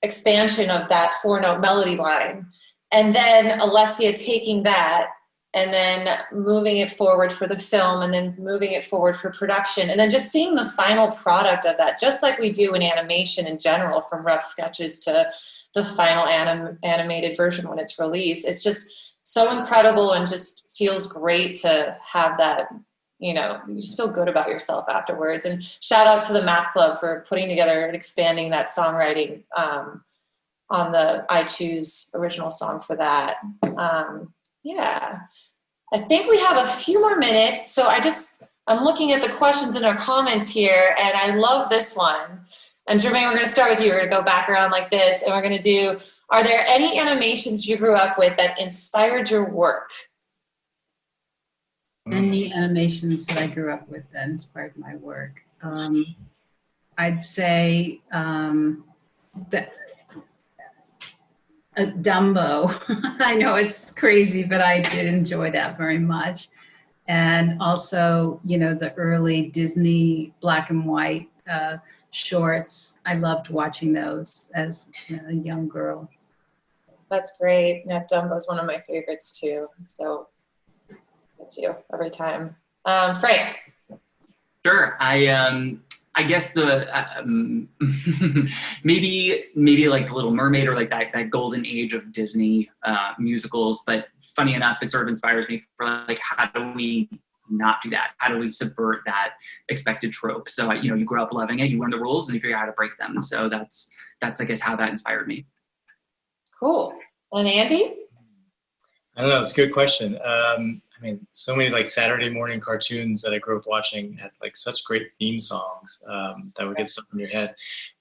expansion of that 4-note melody line. And then Alessia taking that and then moving it forward for the film, and then moving it forward for production, and then just seeing the final product of that, just like we do in animation in general, from rough sketches to the final animated version when it's released. It's just so incredible and just feels great to have that, you just feel good about yourself afterwards. And shout out to the Math Club for putting together and expanding that songwriting on the I Choose original song for that. I think we have a few more minutes. So I'm looking at the questions in our comments here, and I love this one. And Germaine, we're going to start with you. We're going to go back around like this, and we're going to do, are there any animations you grew up with that inspired your work? Any animations that I grew up with that inspired my work? I'd say that Dumbo. I know it's crazy, but I did enjoy that very much. And also, you know, the early Disney black and white shorts. I loved watching those as a young girl. That's great. Yeah, Dumbo's one of my favorites too. So it's you every time. Frank. Sure. I guess the maybe like The Little Mermaid, or like that golden age of Disney musicals. But funny enough, it sort of inspires me for like, how do we not do that? How do we subvert that expected trope? So you know, you grow up loving it, you learn the rules, and you figure out how to break them. So that's I guess how that inspired me. Cool. And Andy? I don't know. It's a good question. I mean, so many like Saturday morning cartoons that I grew up watching had like such great theme songs that would get stuck in your head.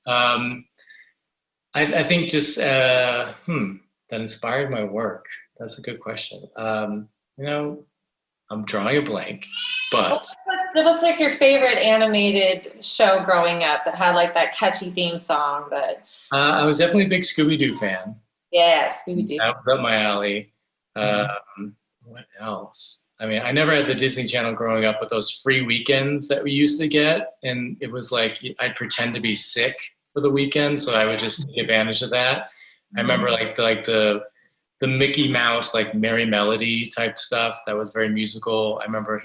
I think just that inspired my work. That's a good question. You know, I'm drawing a blank, but what's like your favorite animated show growing up that had like that catchy theme song? That I was definitely a big Scooby-Doo fan. Yeah, Scooby-Doo. That was up my alley. What else? I mean, I never had the Disney Channel growing up, but those free weekends that we used to get, and it was like I'd pretend to be sick for the weekend, so I would just take advantage of that. I remember like the Mickey Mouse, like Merry Melody type stuff that was very musical. I remember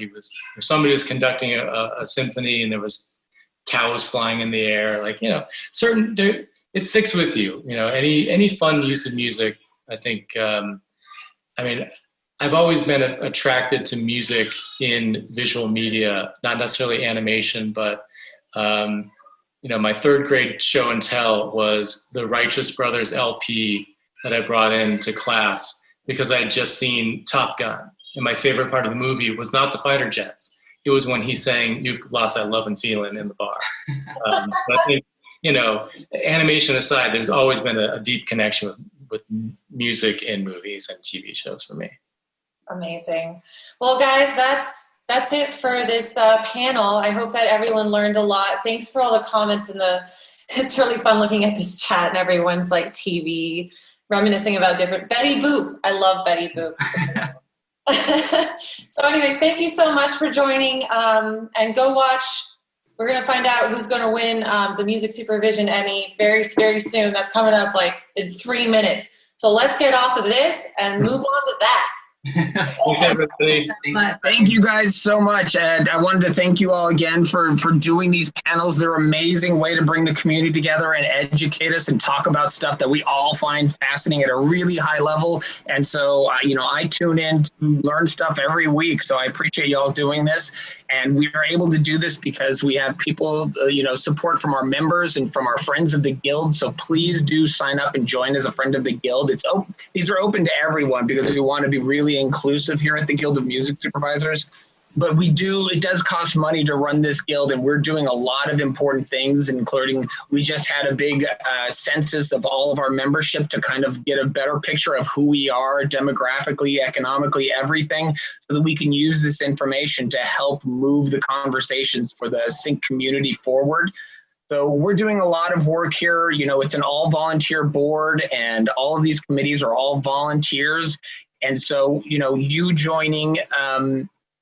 somebody was conducting a symphony, and there was cows flying in the air. Like, you know, it sticks with you. You know, any fun use of music. I think. I mean, I've always been attracted to music in visual media, not necessarily animation, but you know, my third grade show and tell was the Righteous Brothers LP that I brought into class because I had just seen Top Gun. And my favorite part of the movie was not the fighter jets. It was when he sang "You've Lost That Love and Feeling" in the bar. But I think, you know, animation aside, there's always been a deep connection with music in movies and TV shows for me. Amazing. Well, guys, that's it for this panel. I hope that everyone learned a lot. Thanks for all the comments it's really fun looking at this chat and everyone's like TV reminiscing about different Betty Boop. I love Betty Boop. So anyways, thank you so much for joining, and go watch. We're going to find out who's going to win the Music Supervision Emmy very, very soon. That's coming up like in 3 minutes. So let's get off of this and move on to that. Thanks, everybody. Thank you guys so much. And I wanted to thank you all again for doing these panels. They're an amazing way to bring the community together and educate us and talk about stuff that we all find fascinating at a really high level. And so, you know, I tune in to learn stuff every week. So I appreciate y'all doing this. And we are able to do this because we have people, you know, support from our members and from our friends of the Guild. So please do sign up and join as a friend of the Guild. These are open to everyone because we want to be really inclusive here at the Guild of Music Supervisors. But it does cost money to run this guild, and we're doing a lot of important things, including we just had a big census of all of our membership to kind of get a better picture of who we are demographically, economically, everything, so that we can use this information to help move the conversations for the sync community forward. So we're doing a lot of work here. You know, it's an all volunteer board, and all of these committees are all volunteers. And so, you know, you joining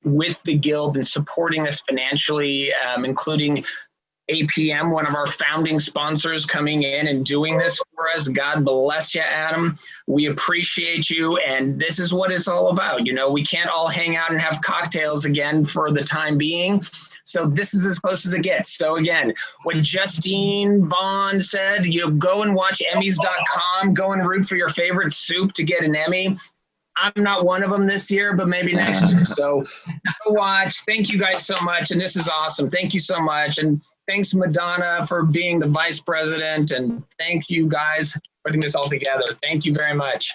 with the Guild and supporting us financially, including APM, one of our founding sponsors, coming in and doing this for us. God bless you, Adam. We appreciate you, and this is what it's all about. You know, we can't all hang out and have cocktails again for the time being, so this is as close as it gets. So again, what Justine Vaughn said, you know, go and watch Emmys.com, go and root for your favorite soup to get an Emmy. I'm not one of them this year, but maybe next year. So go watch. Thank you guys so much. And this is awesome. Thank you so much. And thanks, Madonna, for being the vice president. And thank you guys for putting this all together. Thank you very much.